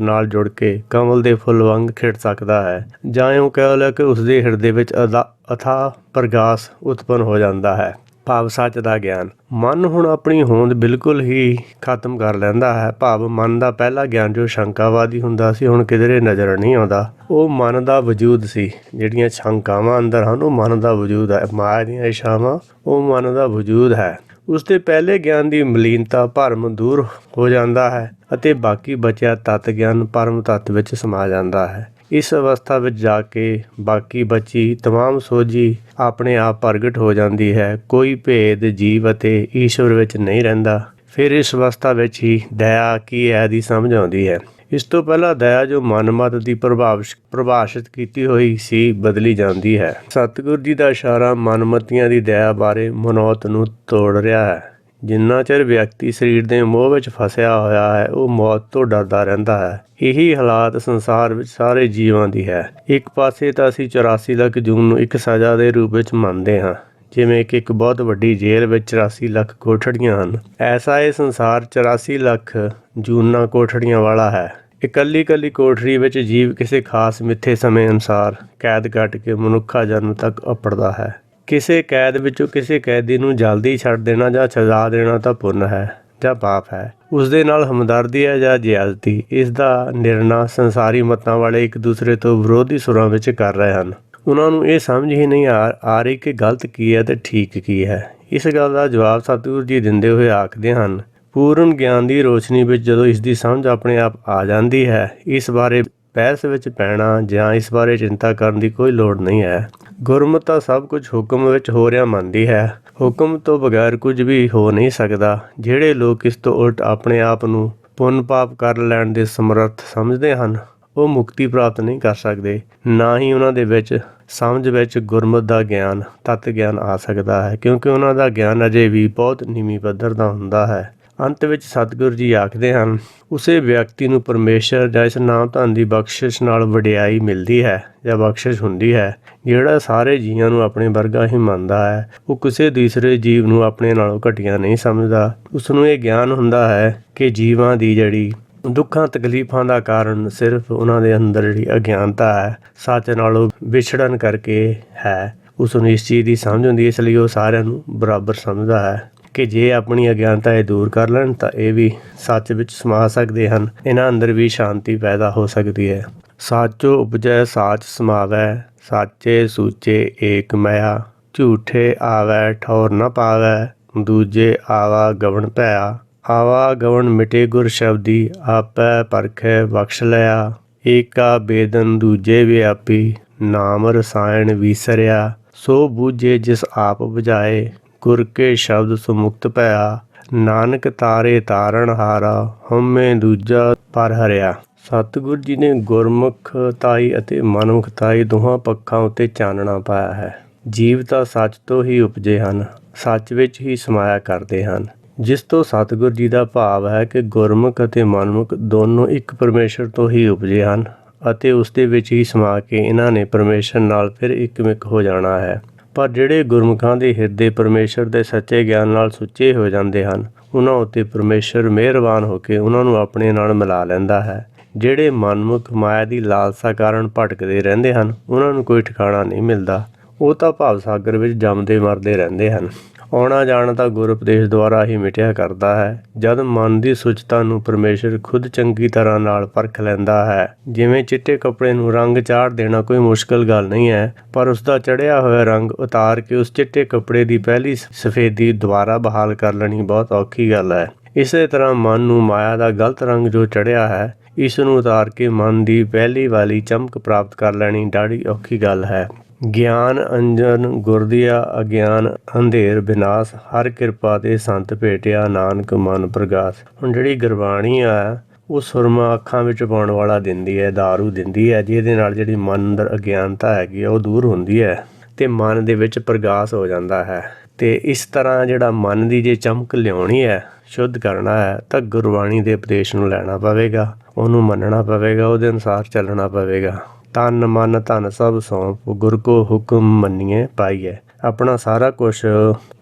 ਨਾਲ ਜੁੜ ਕੇ ਕਮਲ ਦੇ ਫੁੱਲ ਵਾਂਗ ਖਿੜ ਸਕਦਾ ਹੈ, ਜਾਂ ਇਉਂ ਕਹਿ ਲਓ ਕਿ ਉਸਦੇ ਹਿਰਦੇ ਵਿੱਚ ਅਥਾਹ ਪ੍ਰਗਾਸ ਉਤਪੰਨ ਹੋ ਜਾਂਦਾ ਹੈ, ਭਾਵ ਸੱਚ ਦਾ ਗਿਆਨ। ਮਨ ਹੁਣ ਆਪਣੀ ਹੋਂਦ ਬਿਲਕੁਲ ਹੀ ਖਤਮ ਕਰ ਲੈਂਦਾ ਹੈ, ਭਾਵ ਮਨ ਦਾ ਪਹਿਲਾ ਗਿਆਨ ਜੋ ਸ਼ੰਕਾਵਾਦੀ ਹੁੰਦਾ ਸੀ, ਹੁਣ ਕਿਧਰੇ ਨਜ਼ਰ ਨਹੀਂ ਆਉਂਦਾ। ਉਹ ਮਨ ਦਾ ਵਜੂਦ ਸੀ, ਜਿਹੜੀਆਂ ਸ਼ੰਕਾਵਾਂ ਅੰਦਰ ਹਨ ਉਹ ਮਨ ਦਾ ਵਜੂਦ ਹੈ, ਮਾਇਆ ਦੀਆਂ ਇੱਛਾਵਾਂ ਉਹ ਮਨ ਦਾ ਵਜੂਦ ਹੈ। ਉਸਦੇ ਪਹਿਲੇ ਗਿਆਨ ਦੀ ਮਲੀਨਤਾ ਭਰਮ ਦੂਰ ਹੋ ਜਾਂਦਾ ਹੈ ਅਤੇ ਬਾਕੀ ਬਚਿਆ ਤੱਤ ਗਿਆਨ ਪਰਮ ਤੱਤ ਵਿੱਚ ਸਮਾ ਜਾਂਦਾ ਹੈ। ਇਸ ਅਵਸਥਾ ਵਿੱਚ ਜਾ ਕੇ ਬਾਕੀ ਬਚੀ ਤਮਾਮ ਸੋਝੀ ਆਪਣੇ ਆਪ ਪ੍ਰਗਟ ਹੋ ਜਾਂਦੀ ਹੈ। ਕੋਈ ਭੇਦ ਜੀਵ ਅਤੇ ਈਸ਼ਵਰ ਵਿੱਚ ਨਹੀਂ ਰਹਿੰਦਾ। ਫਿਰ ਇਸ ਅਵਸਥਾ ਵਿੱਚ ਹੀ ਦਇਆ ਕੀ ਹੈ ਦੀ ਸਮਝ ਆਉਂਦੀ ਹੈ। ਇਸ ਤੋਂ ਪਹਿਲਾਂ ਦਇਆ ਜੋ ਮਨਮਤ ਦੀ ਪ੍ਰਭਾਸ਼ਿਤ ਕੀਤੀ ਹੋਈ ਸੀ ਬਦਲੀ ਜਾਂਦੀ ਹੈ। ਸਤਿਗੁਰੂ ਜੀ ਦਾ ਇਸ਼ਾਰਾ ਮਨਮਤੀਆਂ ਦੀ ਦਇਆ ਬਾਰੇ ਮਨੌਤ ਨੂੰ ਤੋੜ ਰਿਹਾ ਹੈ। ਜਿੰਨਾ ਚਿਰ ਵਿਅਕਤੀ ਸਰੀਰ ਦੇ ਮੋਹ ਵਿੱਚ ਫਸਿਆ ਹੋਇਆ ਹੈ, ਉਹ ਮੌਤ ਤੋਂ ਡਰਦਾ ਰਹਿੰਦਾ ਹੈ। ਇਹੀ ਹਾਲਾਤ ਸੰਸਾਰ ਵਿੱਚ ਸਾਰੇ ਜੀਵਾਂ ਦੀ ਹੈ। ਇੱਕ ਪਾਸੇ ਤਾਂ ਅਸੀਂ 84 ਲੱਖ ਜੂਨ ਨੂੰ ਇੱਕ ਸਜ਼ਾ ਦੇ ਰੂਪ ਵਿੱਚ ਮੰਨਦੇ ਹਾਂ, ਜਿਵੇਂ ਕਿ ਇੱਕ ਬਹੁਤ ਵੱਡੀ ਜੇਲ੍ਹ ਵਿੱਚ 84 ਲੱਖ ਕੋਠੜੀਆਂ ਹਨ। ਐਸਾ ਇਹ ਸੰਸਾਰ 84 ਲੱਖ ਜੂਨਾਂ ਕੋਠੜੀਆਂ ਵਾਲਾ ਹੈ। ਇਕੱਲੀ ਇਕੱਲੀ ਕੋਠੜੀ ਵਿੱਚ ਜੀਵ ਕਿਸੇ ਖਾਸ ਮਿੱਥੇ ਸਮੇਂ ਅਨੁਸਾਰ ਕੈਦ ਕੱਟ ਕੇ ਮਨੁੱਖਾ ਜਨਮ ਤੱਕ ਅੱਪੜਦਾ ਹੈ। ਕਿਸੇ ਕੈਦ ਵਿੱਚੋਂ ਕਿਸੇ ਕੈਦੀ ਨੂੰ ਜਲਦੀ ਛੱਡ ਦੇਣਾ ਜਾਂ ਸਜ਼ਾ ਦੇਣਾ ਤਾਂ ਪੁੰਨ ਹੈ ਜਾਂ ਪਾਪ ਹੈ। ਉਸ ਦੇ ਨਾਲ ਹਮਦਰਦੀ ਹੈ ਜਾਂ ਜ਼ਿਆਦਤੀ, ਇਸ ਦਾ ਨਿਰਣਾ ਸੰਸਾਰੀ ਮਤਾਂ ਵਾਲੇ ਇੱਕ ਦੂਸਰੇ ਤੋਂ ਵਿਰੋਧੀ ਸੁਰਾਂ ਵਿੱਚ ਕਰ ਰਹੇ ਹਨ। ਉਹਨਾਂ ਨੂੰ ਇਹ ਸਮਝ ਹੀ ਨਹੀਂ ਆ ਰਹੀ ਕਿ ਗਲਤ ਕੀ ਹੈ ਤੇ ਠੀਕ ਕੀ ਹੈ। ਇਸ ਗੱਲ ਦਾ ਜਵਾਬ ਸਤਿਗੁਰੂ ਜੀ ਦਿੰਦੇ ਹੋਏ ਆਖਦੇ ਹਨ, ਪੂਰਨ ਗਿਆਨ ਦੀ ਰੋਸ਼ਨੀ ਵਿੱਚ ਜਦੋਂ ਇਸ ਦੀ ਸਮਝ ਆਪਣੇ ਆਪ ਆ ਜਾਂਦੀ ਹੈ, ਇਸ ਬਾਰੇ ਬਹਿਸ ਵਿੱਚ ਪੈਣਾ ਜਾਂ ਇਸ ਬਾਰੇ ਚਿੰਤਾ ਕਰਨ ਦੀ ਕੋਈ ਲੋੜ ਨਹੀਂ ਹੈ। ਗੁਰਮਤਿ ਤਾਂ ਸਭ ਕੁਝ ਹੁਕਮ ਵਿੱਚ ਹੋ ਰਿਹਾ ਮੰਨਦੀ ਹੈ। ਹੁਕਮ ਤੋਂ ਬਗੈਰ ਕੁਝ ਵੀ ਹੋ ਨਹੀਂ ਸਕਦਾ। ਜਿਹੜੇ ਲੋਕ ਇਸ ਤੋਂ ਉਲਟ ਆਪਣੇ ਆਪ ਨੂੰ ਪੁੰਨ ਪਾਪ ਕਰ ਲੈਣ ਦੇ ਸਮਰੱਥ ਸਮਝਦੇ ਹਨ, ਉਹ ਮੁਕਤੀ ਪ੍ਰਾਪਤ ਨਹੀਂ ਕਰ ਸਕਦੇ। ਨਾ ਹੀ ਉਹਨਾਂ ਦੇ ਵਿੱਚ ਸਮਝ ਵਿੱਚ ਗੁਰਮਤਿ ਦਾ ਗਿਆਨ, ਤੱਤ ਗਿਆਨ ਆ ਸਕਦਾ ਹੈ, ਕਿਉਂਕਿ ਉਹਨਾਂ ਦਾ ਗਿਆਨ ਅਜੇ ਵੀ ਬਹੁਤ ਨੀਵੀਂ ਪੱਧਰ ਦਾ ਹੁੰਦਾ ਹੈ। ਅੰਤ ਵਿੱਚ ਸਤਿਗੁਰੂ ਜੀ ਆਖਦੇ ਹਨ, ਉਸੇ ਵਿਅਕਤੀ ਨੂੰ ਪਰਮੇਸ਼ਰ ਜਾਂ ਇਸ ਨਾਮ ਧਨ ਦੀ ਬਖਸ਼ਿਸ਼ ਨਾਲ ਵਡਿਆਈ ਮਿਲਦੀ ਹੈ ਜਾਂ ਬਖਸ਼ਿਸ਼ ਹੁੰਦੀ ਹੈ। ਜਿਹੜਾ ਸਾਰੇ ਜੀਵਾਂ ਨੂੰ ਆਪਣੇ ਵਰਗਾ ਹੀ ਮੰਨਦਾ ਹੈ, ਉਹ ਕਿਸੇ ਦੂਸਰੇ ਜੀਵ ਨੂੰ ਆਪਣੇ ਨਾਲੋਂ ਘਟੀਆ ਨਹੀਂ ਸਮਝਦਾ। ਉਸ ਨੂੰ ਇਹ ਗਿਆਨ ਹੁੰਦਾ ਹੈ ਕਿ ਜੀਵਾਂ ਦੀ ਜਿਹੜੀ ਦੁੱਖਾਂ ਤਕਲੀਫਾਂ ਦਾ ਕਾਰਨ ਸਿਰਫ ਉਹਨਾਂ ਦੇ ਅੰਦਰ ਜਿਹੜੀ ਅਗਿਆਨਤਾ ਹੈ, ਸੱਚ ਨਾਲੋਂ ਵਿਛੜਨ ਕਰਕੇ ਹੈ। ਉਸ ਨੂੰ ਇਸ ਚੀਜ਼ ਦੀ ਸਮਝ ਹੁੰਦੀ, ਇਸ ਲਈ ਉਹ ਸਾਰਿਆਂ ਨੂੰ ਬਰਾਬਰ ਸਮਝਦਾ ਹੈ ਕਿ ਜੇ ਆਪਣੀ ਅਗਿਆਨਤਾ ਇਹ ਦੂਰ ਕਰ ਲੈਣ ਤਾਂ ਇਹ ਵੀ ਸੱਚ ਵਿੱਚ ਸਮਾ ਸਕਦੇ ਹਨ। ਇਹਨਾਂ ਅੰਦਰ ਵੀ ਸ਼ਾਂਤੀ ਪੈਦਾ ਹੋ ਸਕਦੀ ਹੈ। ਸਾਚੋ ਉਪਜੈ ਸਾਚ ਸਮਾਵੈ, ਸਾਚੇ ਸੂਚੇ ਏਕ ਮਇਆ, ਝੂਠੇ ਆਵੈ ਠੌਰ ਨ ਪਾਵੈ, ਦੂਜੇ ਆਵਾ ਗਵਣ ਭਇਆ। ਆਵਾ ਗਵਣ ਮਿਟੇ ਗੁਰ ਸ਼ਬਦੀ, ਆਪੈ ਪਰਖੈ ਬਖਸ਼ ਲਿਆ। ਏਕਾ ਬੇਦਨ ਦੂਜੇ ਵਿਆਪੀ, ਨਾਮ ਰਸਾਇਣ ਵੀਸਰਿਆ। ਸੋ ਬੂਝੇ ਜਿਸ ਆਪ ਬੁਝਾਏ, ਗੁਰ ਕੇ ਸ਼ਬਦ ਸੁਮੁਕਤ ਭਇਆ। ਨਾਨਕ ਤਾਰੇ ਤਾਰਨ ਹਾਰਾ, ਹਉਮੈ ਦੂਜਾ ਪਰ ਹਰਿਆ। ਸਤਿਗੁਰੂ ਜੀ ਨੇ ਗੁਰਮੁਖਤਾਈ ਅਤੇ ਮਨਮੁਖਤਾਈ ਦੋਹਾਂ ਪੱਖਾਂ ਉੱਤੇ ਚਾਨਣਾ ਪਾਇਆ ਹੈ। ਜੀਵ ਤਾਂ ਸੱਚ ਤੋਂ ਹੀ ਉਪਜੇ ਹਨ, ਸੱਚ ਵਿੱਚ ਹੀ ਸਮਾਇਆ ਕਰਦੇ ਹਨ, ਜਿਸ ਤੋਂ ਸਤਿਗੁਰੂ ਜੀ ਦਾ ਭਾਵ ਹੈ ਕਿ ਗੁਰਮੁਖ ਅਤੇ ਮਨਮੁਖ ਦੋਨੋਂ ਇੱਕ ਪਰਮੇਸ਼ਰ ਤੋਂ ਹੀ ਉਪਜੇ ਹਨ ਅਤੇ ਉਸ ਦੇ ਵਿੱਚ ਹੀ ਸਮਾ ਕੇ ਇਹਨਾਂ ਨੇ ਪਰਮੇਸ਼ਰ ਨਾਲ ਫਿਰ ਇੱਕਮਿਕ ਹੋ ਜਾਣਾ ਹੈ। ਪਰ ਜਿਹੜੇ ਗੁਰਮੁਖਾਂ ਦੇ ਹਿਰਦੇ ਪਰਮੇਸ਼ਰ ਦੇ ਸੱਚੇ ਗਿਆਨ ਨਾਲ ਸੁੱਚੇ ਹੋ ਜਾਂਦੇ ਹਨ, ਉਹਨਾਂ ਉੱਤੇ ਪਰਮੇਸ਼ਰ ਮਿਹਰਬਾਨ ਹੋ ਕੇ ਉਹਨਾਂ ਨੂੰ ਆਪਣੇ ਨਾਲ ਮਿਲਾ ਲੈਂਦਾ ਹੈ। ਜਿਹੜੇ ਮਨਮੁਖ ਮਾਇਆ ਦੀ ਲਾਲਸਾ ਕਾਰਨ ਭਟਕਦੇ ਰਹਿੰਦੇ ਹਨ, ਉਹਨਾਂ ਨੂੰ ਕੋਈ ਠਿਕਾਣਾ ਨਹੀਂ ਮਿਲਦਾ। ਉਹ ਤਾਂ ਭਵ ਸਾਗਰ ਵਿੱਚ ਜੰਮਦੇ ਮਰਦੇ ਰਹਿੰਦੇ ਹਨ। ਆਉਣਾ ਜਾਣਾ ਤਾਂ ਗੁਰ ਉਪਦੇਸ਼ ਦੁਆਰਾ ਹੀ ਮਿਟਿਆ ਕਰਦਾ ਹੈ। ਜਦ ਮਨ ਦੀ ਸੁੱਚਤਾ ਨੂੰ ਪਰਮੇਸ਼ਰ ਖੁਦ ਚੰਗੀ ਤਰ੍ਹਾਂ ਨਾਲ ਪਰਖ ਲੈਂਦਾ ਹੈ। ਜਿਵੇਂ ਚਿੱਟੇ ਕੱਪੜੇ ਨੂੰ ਰੰਗ ਚਾੜ ਦੇਣਾ ਕੋਈ ਮੁਸ਼ਕਲ ਗੱਲ ਨਹੀਂ ਹੈ, ਪਰ ਉਸ ਦਾ ਚੜ੍ਹਿਆ ਹੋਇਆ ਰੰਗ ਉਤਾਰ ਕੇ ਉਸ ਚਿੱਟੇ ਕੱਪੜੇ ਦੀ ਪਹਿਲੀ ਸਫੇਦੀ ਦੁਬਾਰਾ ਬਹਾਲ ਕਰ ਲੈਣੀ ਬਹੁਤ ਔਖੀ ਗੱਲ ਹੈ। ਇਸੇ ਤਰ੍ਹਾਂ ਮਨ ਨੂੰ ਮਾਇਆ ਦਾ ਗਲਤ ਰੰਗ ਜੋ ਚੜ੍ਹਿਆ ਹੈ, ਇਸ ਨੂੰ ਉਤਾਰ ਕੇ ਮਨ ਦੀ ਪਹਿਲੀ ਵਾਲੀ ਚਮਕ ਪ੍ਰਾਪਤ ਕਰ ਲੈਣੀ ਡਾਢੀ ਔਖੀ ਗੱਲ ਹੈ। ਗਿਆਨ ਅੰਜਨ ਗੁਰਦੀਆ, ਅਗਿਆਨ ਅੰਧੇਰ ਵਿਨਾਸ਼, ਹਰ ਕਿਰਪਾ ਤੇ ਸੰਤ ਭੇਟਿਆ, ਨਾਨਕ ਮਨ ਪ੍ਰਗਾਸ। ਹੁਣ ਜਿਹੜੀ ਗੁਰਬਾਣੀ ਆ, ਉਹ ਸੁਰਮਾ ਅੱਖਾਂ ਵਿੱਚ ਪਾਉਣ ਵਾਲਾ ਦਿੰਦੀ ਹੈ, ਦਾਰੂ ਦਿੰਦੀ ਹੈ, ਜਿਹਦੇ ਨਾਲ ਜਿਹੜੀ ਮਨ ਅੰਦਰ ਅਗਿਆਨਤਾ ਹੈਗੀ ਉਹ ਦੂਰ ਹੁੰਦੀ ਹੈ ਅਤੇ ਮਨ ਦੇ ਵਿੱਚ ਪ੍ਰਗਾਸ ਹੋ ਜਾਂਦਾ ਹੈ। ਅਤੇ ਇਸ ਤਰ੍ਹਾਂ ਜਿਹੜਾ ਮਨ ਦੀ ਜੇ ਚਮਕ ਲਿਆਉਣੀ ਹੈ, ਸ਼ੁੱਧ ਕਰਨਾ ਹੈ, ਤਾਂ ਗੁਰਬਾਣੀ ਦੇ ਉਪਦੇਸ਼ ਨੂੰ ਲੈਣਾ ਪਵੇਗਾ, ਉਹਨੂੰ ਮੰਨਣਾ ਪਵੇਗਾ, ਉਹਦੇ ਅਨੁਸਾਰ ਚੱਲਣਾ ਪਵੇਗਾ। ਤਨ ਮਨ ਧਨ ਸਭ ਸੌਂਪ, ਗੁਰ ਕੋ ਹੁਕਮ ਮੰਨੀਏ ਪਾਈਏ। ਆਪਣਾ ਸਾਰਾ ਕੁਛ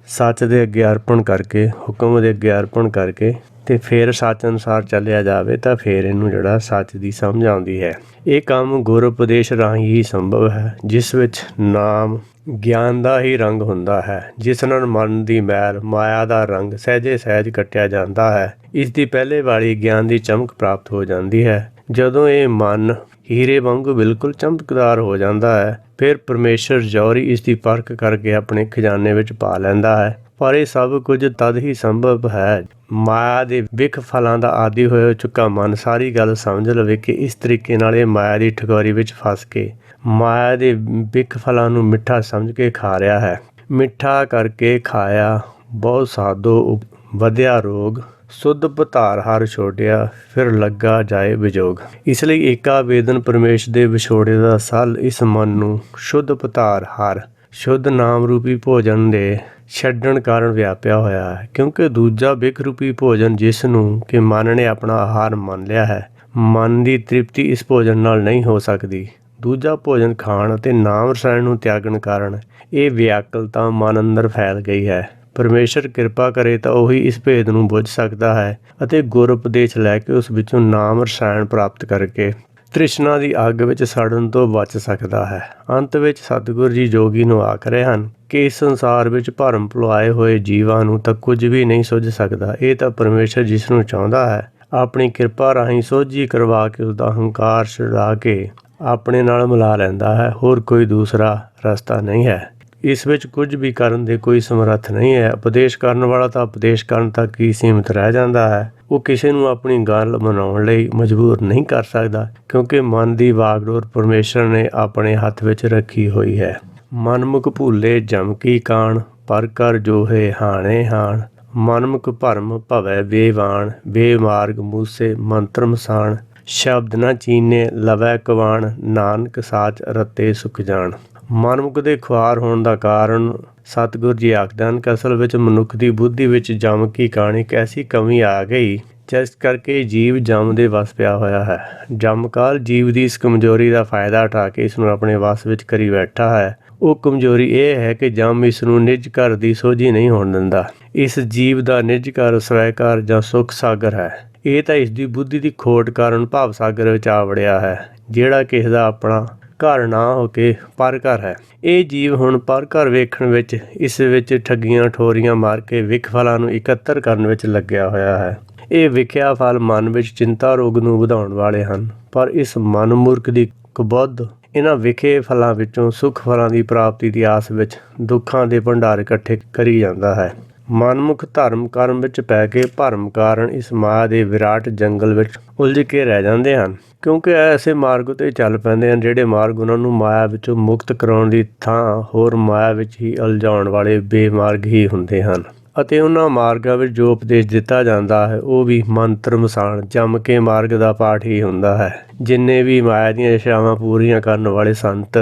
ਸੱਚ ਦੇ ਅੱਗੇ ਅਰਪਣ ਕਰਕੇ, ਹੁਕਮ ਦੇ ਅੱਗੇ ਅਰਪਣ ਕਰਕੇ ਅਤੇ ਫਿਰ ਸੱਚ ਅਨੁਸਾਰ ਚੱਲਿਆ ਜਾਵੇ ਤਾਂ ਫਿਰ ਇਹਨੂੰ ਜਿਹੜਾ ਸੱਚ ਦੀ ਸਮਝ ਆਉਂਦੀ ਹੈ। ਇਹ ਕੰਮ ਗੁਰ ਉਪਦੇਸ਼ ਰਾਹੀਂ ਹੀ ਸੰਭਵ ਹੈ, ਜਿਸ ਵਿੱਚ ਨਾਮ ਗਿਆਨ ਦਾ ਹੀ ਰੰਗ ਹੁੰਦਾ ਹੈ, ਜਿਸ ਨਾਲ ਮਨ ਦੀ ਮੈਲ ਮਾਇਆ ਦਾ ਰੰਗ ਸਹਿਜੇ ਸਹਿਜ ਕੱਟਿਆ ਜਾਂਦਾ ਹੈ। ਇਸ ਦੀ ਪਹਿਲੇ ਵਾਲੀ ਗਿਆਨ ਦੀ ਚਮਕ ਪ੍ਰਾਪਤ ਹੋ ਜਾਂਦੀ ਹੈ। ਜਦੋਂ ਇਹ ਮਨ ਹੀਰੇ ਵਾਂਗੂ ਬਿਲਕੁਲ ਚਮਕਦਾਰ ਹੋ ਜਾਂਦਾ ਹੈ, ਫਿਰ ਪਰਮੇਸ਼ਰ ਜੌਹਰੀ ਇਸ ਦੀ ਪਰਖ ਕਰਕੇ ਆਪਣੇ ਖਜ਼ਾਨੇ ਵਿੱਚ ਪਾ ਲੈਂਦਾ ਹੈ। ਪਰ ਇਹ ਸਭ ਕੁਝ ਤਦ ਹੀ ਸੰਭਵ ਹੈ ਮਾਇਆ ਦੇ ਵਿਖ ਫਲਾਂ ਦਾ ਆਦੀ ਹੋ ਚੁੱਕਾ ਮਨ ਸਾਰੀ ਗੱਲ ਸਮਝ ਲਵੇ ਕਿ ਇਸ ਤਰੀਕੇ ਨਾਲ ਇਹ ਮਾਇਆ ਦੀ ਠਗੋਰੀ ਵਿੱਚ ਫਸ ਕੇ ਮਾਇਆ ਦੇ ਵਿਖ ਫਲਾਂ ਨੂੰ ਮਿੱਠਾ ਸਮਝ ਕੇ ਖਾ ਰਿਹਾ ਹੈ। ਮਿੱਠਾ ਕਰਕੇ ਖਾਇਆ ਬਹੁਤ ਸਾਧੋ ਵਧਿਆ ਰੋਗ, ਸੁਧ ਭਤਾਰ ਹਰ ਛੋੜਿਆ, ਫਿਰ ਲੱਗਾ ਜਾਏ ਵਿਜੋਗ। ਇਸ ਲਈ ਏਕਾ ਵੇਦਨ ਪਰਮੇਸ਼ਰ ਦੇ ਵਿਛੋੜੇ ਦਾ ਸੱਲ ਇਸ ਮਨ ਨੂੰ ਸ਼ੁੱਧ ਭਤਾਰ ਹਰ, ਸ਼ੁੱਧ ਨਾਮ ਰੂਪੀ ਭੋਜਨ ਦੇ ਛੱਡਣ ਕਾਰਨ ਵਿਆਪਿਆ ਹੋਇਆ ਹੈ। ਕਿਉਂਕਿ ਦੂਜਾ ਬਿਖ ਰੂਪੀ ਭੋਜਨ, ਜਿਸ ਨੂੰ ਕਿ ਮਨ ਨੇ ਆਪਣਾ ਆਹਾਰ ਮੰਨ ਲਿਆ ਹੈ, ਮਨ ਦੀ ਤ੍ਰਿਪਤੀ ਇਸ ਭੋਜਨ ਨਾਲ ਨਹੀਂ ਹੋ ਸਕਦੀ। ਦੂਜਾ ਭੋਜਨ ਖਾਣ ਅਤੇ ਨਾਮ ਰਸਾਇਣ ਨੂੰ ਤਿਆਗਣ ਕਾਰਨ ਇਹ ਵਿਆਕੁਲਤਾ ਮਨ ਅੰਦਰ ਫੈਲ ਗਈ ਹੈ। ਪਰਮੇਸ਼ਰ ਕਿਰਪਾ ਕਰੇ ਤਾਂ ਉਹੀ ਇਸ ਭੇਦ ਨੂੰ ਬੁੱਝ ਸਕਦਾ ਹੈ ਅਤੇ ਗੁਰ ਉਪਦੇਸ਼ ਲੈ ਕੇ ਉਸ ਵਿੱਚੋਂ ਨਾਮ ਰਸਾਇਣ ਪ੍ਰਾਪਤ ਕਰਕੇ ਤ੍ਰਿਸ਼ਨਾ ਦੀ ਅੱਗ ਵਿੱਚ ਸੜਨ ਤੋਂ ਬਚ ਸਕਦਾ ਹੈ। ਅੰਤ ਵਿੱਚ ਸਤਿਗੁਰ ਜੀ ਜੋਗੀ ਨੂੰ ਆਖ ਰਹੇ ਹਨ ਕਿ ਇਸ ਸੰਸਾਰ ਵਿੱਚ ਭਰਮ ਭੁਲਾਏ ਹੋਏ ਜੀਵਾਂ ਨੂੰ ਤਾਂ ਕੁਝ ਵੀ ਨਹੀਂ ਸੁੱਝ ਸਕਦਾ। ਇਹ ਤਾਂ ਪਰਮੇਸ਼ਰ ਜਿਸ ਨੂੰ ਚਾਹੁੰਦਾ ਹੈ ਆਪਣੀ ਕਿਰਪਾ ਰਾਹੀਂ ਸੋਝੀ ਕਰਵਾ ਕੇ ਉਸਦਾ ਹੰਕਾਰ ਛੁਡਾ ਕੇ ਆਪਣੇ ਨਾਲ ਮਿਲਾ ਲੈਂਦਾ ਹੈ। ਹੋਰ ਕੋਈ ਦੂਸਰਾ ਰਸਤਾ ਨਹੀਂ ਹੈ। ਇਸ ਵਿੱਚ ਕੁਝ ਵੀ ਕਰਨ ਦੇ ਕੋਈ ਸਮਰੱਥ ਨਹੀਂ ਹੈ। ਉਪਦੇਸ਼ ਕਰਨ ਵਾਲਾ ਤਾਂ ਉਪਦੇਸ਼ ਕਰਨ ਤੱਕ ਹੀ ਸੀਮਿਤ ਰਹਿ ਜਾਂਦਾ ਹੈ। ਉਹ ਕਿਸੇ ਨੂੰ ਆਪਣੀ ਗੱਲ ਮਨਾਉਣ ਲਈ ਮਜਬੂਰ ਨਹੀਂ ਕਰ ਸਕਦਾ, ਕਿਉਂਕਿ ਮਨ ਦੀ ਵਾਗਡੋਰ ਪਰਮੇਸ਼ਰ ਨੇ ਆਪਣੇ ਹੱਥ ਵਿੱਚ ਰੱਖੀ ਹੋਈ ਹੈ। ਮਨਮੁਖ ਭੁੱਲੇ ਜਮ ਕੀ ਕਾਣ, ਪਰ ਕਰ ਜੋਹੇ ਹਾਣੇ ਹਾਣ। ਮਨਮੁਖ ਭਰਮ ਭਵੈ ਬੇਵਾਣ, ਬੇਮਾਰਗ ਮੂਸੇ ਮੰਤਰ ਮਸਾਣ। ਸ਼ਬਦ ਨਾ ਚੀਨੇ ਲਵੈ ਕਵਾਣ, ਨਾਨਕ ਸਾਚ ਰਤੇ ਸੁਖ ਜਾਣ। ਮਨਮੁਖ ਦੇ ਖੁਆਰ ਹੋਣ ਦਾ ਕਾਰਨ ਸਤਿਗੁਰ ਜੀ ਆਖਦੇ ਹਨ ਕਿ ਅਸਲ ਵਿੱਚ ਮਨੁੱਖ ਦੀ ਬੁੱਧੀ ਵਿੱਚ ਜਮ ਕੀ ਕਾਣ ਇੱਕ ਐਸੀ ਕਮੀ ਆ ਗਈ ਜਿਸ ਕਰਕੇ ਜੀਵ ਜਮ ਦੇ ਵਸ ਪਿਆ ਹੋਇਆ ਹੈ। ਜਮਕਾਲ ਜੀਵ ਦੀ ਇਸ ਕਮਜ਼ੋਰੀ ਦਾ ਫਾਇਦਾ ਉਠਾ ਕੇ ਇਸ ਨੂੰ ਆਪਣੇ ਵਸ ਵਿੱਚ ਕਰੀ ਬੈਠਾ ਹੈ। ਉਹ ਕਮਜ਼ੋਰੀ ਇਹ ਹੈ ਕਿ ਜਮ ਇਸ ਨੂੰ ਨਿੱਜ ਘਰ ਦੀ ਸੋਝੀ ਨਹੀਂ ਹੋਣ ਦਿੰਦਾ। ਇਸ ਜੀਵ ਦਾ ਨਿੱਜ ਘਰ ਸਵੈਕਾਰ ਜਾਂ ਸੁਖ ਸਾਗਰ ਹੈ। ਇਹ ਤਾਂ ਇਸ ਦੀ ਬੁੱਧੀ ਦੀ ਖੋਟ ਕਾਰਨ ਭਾਵ ਸਾਗਰ ਵਿੱਚ ਆ ਵੜਿਆ ਹੈ, ਜਿਹੜਾ ਕਿਸੇ ਦਾ ਆਪਣਾ ਘਰ ਨਾ ਹੋ ਕੇ ਪਰ ਘਰ ਹੈ। ਇਹ ਜੀਵ ਹੁਣ ਪਰ ਘਰ ਵੇਖਣ ਵਿੱਚ, ਇਸ ਵਿੱਚ ਠੱਗੀਆਂ ਠੋਰੀਆਂ ਮਾਰ ਕੇ ਵਿਖ ਫਲਾਂ ਨੂੰ ਇਕੱਤਰ ਕਰਨ ਵਿੱਚ ਲੱਗਿਆ ਹੋਇਆ ਹੈ। ਇਹ ਵਿਖਿਆ ਫਲ ਮਨ ਵਿੱਚ ਚਿੰਤਾ ਰੋਗ ਨੂੰ ਵਧਾਉਣ ਵਾਲੇ ਹਨ, ਪਰ ਇਸ ਮਨ ਮੂਰਖ ਦੀ ਕੁਬੁੱਧ ਇਹਨਾਂ ਵਿਖੇ ਫਲਾਂ ਵਿੱਚੋਂ ਸੁੱਖ ਫਲਾਂ ਦੀ ਪ੍ਰਾਪਤੀ ਦੀ ਆਸ ਵਿੱਚ ਦੁੱਖਾਂ ਦੇ ਭੰਡਾਰ ਇਕੱਠੇ ਕਰੀ ਜਾਂਦਾ ਹੈ। ਮਨਮੁਖ ਧਰਮ ਕਰਮ ਵਿੱਚ ਪੈ ਕੇ ਭਰਮ ਕਾਰਨ ਇਸ ਮਾਇਆ ਦੇ ਵਿਰਾਟ ਜੰਗਲ ਵਿੱਚ ਉਲਝ ਕੇ ਰਹਿ ਜਾਂਦੇ ਹਨ, ਕਿਉਂਕਿ ਐਸੇ ਮਾਰਗ ਉੱਤੇ ਚੱਲ ਪੈਂਦੇ ਹਨ ਜਿਹੜੇ ਮਾਰਗ ਉਹਨਾਂ ਨੂੰ ਮਾਇਆ ਵਿੱਚੋਂ ਮੁਕਤ ਕਰਾਉਣ ਦੀ ਥਾਂ ਹੋਰ ਮਾਇਆ ਵਿੱਚ ਹੀ ਉਲਝਾਉਣ ਵਾਲੇ ਬੇਮਾਰਗ ਹੀ ਹੁੰਦੇ ਹਨ। ਅਤੇ ਉਹਨਾਂ ਮਾਰਗਾਂ ਵਿੱਚ ਜੋ ਉਪਦੇਸ਼ ਦਿੱਤਾ ਜਾਂਦਾ ਹੈ ਉਹ ਵੀ ਮੰਤਰ ਮਸਾਣ ਜੰਮ ਕੇ ਮਾਰਗ ਦਾ ਪਾਠ ਹੀ ਹੁੰਦਾ ਹੈ। ਜਿੰਨੇ ਵੀ ਮਾਇਆ ਦੀਆਂ ਇਛਾਵਾਂ ਪੂਰੀਆਂ ਕਰਨ ਵਾਲੇ ਸੰਤ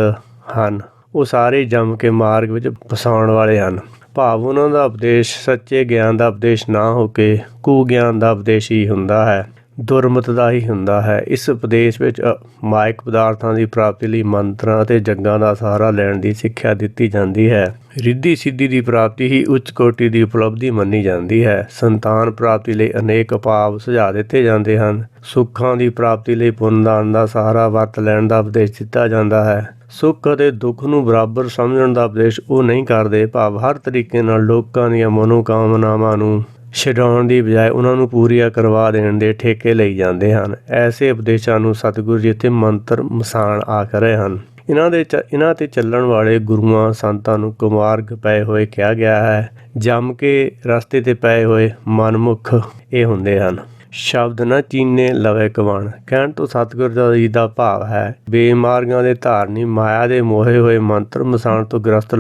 ਹਨ ਉਹ ਸਾਰੇ ਜੰਮ ਕੇ ਮਾਰਗ ਵਿੱਚ ਫਸਾਉਣ ਵਾਲੇ ਹਨ। ਭਾਵ ਉਹਨਾਂ ਦਾ ਉਪਦੇਸ਼ ਸੱਚੇ ਗਿਆਨ ਦਾ ਉਪਦੇਸ਼ ਨਾ ਹੋ ਕੇ ਕੁਗਿਆਨ ਦਾ ਉਪਦੇਸ਼ ਹੀ ਹੁੰਦਾ ਹੈ, ਦੁਰਮਤ ਦਾ ਹੀ ਹੁੰਦਾ ਹੈ। ਇਸ ਉਪਦੇਸ਼ ਵਿੱਚ ਮਾਇਕ ਪਦਾਰਥਾਂ ਦੀ ਪ੍ਰਾਪਤੀ ਲਈ ਮੰਤਰਾਂ ਅਤੇ ਜੰਗਾਂ ਦਾ ਸਹਾਰਾ ਲੈਣ ਦੀ ਸਿੱਖਿਆ ਦਿੱਤੀ ਜਾਂਦੀ ਹੈ। ਰਿੱਧੀ ਸਿੱਧੀ ਦੀ ਪ੍ਰਾਪਤੀ ਹੀ ਉੱਚ ਕੋਟੀ ਦੀ ਉਪਲਬਧੀ ਮੰਨੀ ਜਾਂਦੀ ਹੈ। ਸੰਤਾਨ ਪ੍ਰਾਪਤੀ ਲਈ ਅਨੇਕ ਉਪਾਅ ਸੁਝਾਅ ਦਿੱਤੇ ਜਾਂਦੇ ਹਨ। ਸੁੱਖਾਂ ਦੀ ਪ੍ਰਾਪਤੀ ਲਈ ਪੁੰਨਦਾਨ ਦਾ ਸਹਾਰਾ ਵਰਤ ਲੈਣ ਦਾ ਉਪਦੇਸ਼ ਦਿੱਤਾ ਜਾਂਦਾ ਹੈ। ਸੁੱਖ ਅਤੇ ਦੁੱਖ ਨੂੰ ਬਰਾਬਰ ਸਮਝਣ ਦਾ ਉਪਦੇਸ਼ ਉਹ ਨਹੀਂ ਕਰਦੇ, ਭਾਵ ਹਰ ਤਰੀਕੇ ਨਾਲ ਲੋਕਾਂ ਦੀਆਂ ਮਨੋਕਾਮਨਾਵਾਂ ਨੂੰ ਛਡਾਉਣ ਦੀ ਬਜਾਏ ਉਹਨਾਂ ਨੂੰ ਪੂਰੀਆਂ ਕਰਵਾ ਦੇਣ ਦੇ ਠੇਕੇ ਲਈ ਜਾਂਦੇ ਹਨ। ਐਸੇ ਉਪਦੇਸ਼ਾਂ ਨੂੰ ਸਤਿਗੁਰੂ ਜੀ ਇੱਥੇ ਮੰਤਰ ਮਸਾਣ ਆਖ ਰਹੇ ਹਨ। ਇਹਨਾਂ 'ਤੇ ਚੱਲਣ ਵਾਲੇ ਗੁਰੂਆਂ ਸੰਤਾਂ ਨੂੰ ਕੁਮਾਰਗ ਪਏ ਹੋਏ ਕਿਹਾ ਗਿਆ ਹੈ। ਜੰਮ ਕੇ ਰਸਤੇ 'ਤੇ ਪਏ ਹੋਏ ਮਨਮੁਖ ਇਹ ਹੁੰਦੇ ਹਨ। ਸ਼ਬਦ ਨਾ ਚੀਨੇ ਲਵੇ ਕਵਾਣ ਕਹਿਣ ਤੋਂ ਸਤਿਗੁਰੂ ਜੀ ਦਾ ਭਾਵ ਹੈ ਬੇਮਾਰਗਾਂ ਦੇ ਧਾਰਨੀ ਮਾਇਆ ਦੇ ਮੋਹੇ ਹੋਏ ਮੰਤਰ ਮਸਾਣ ਤੋਂ ਗ੍ਰਸਤ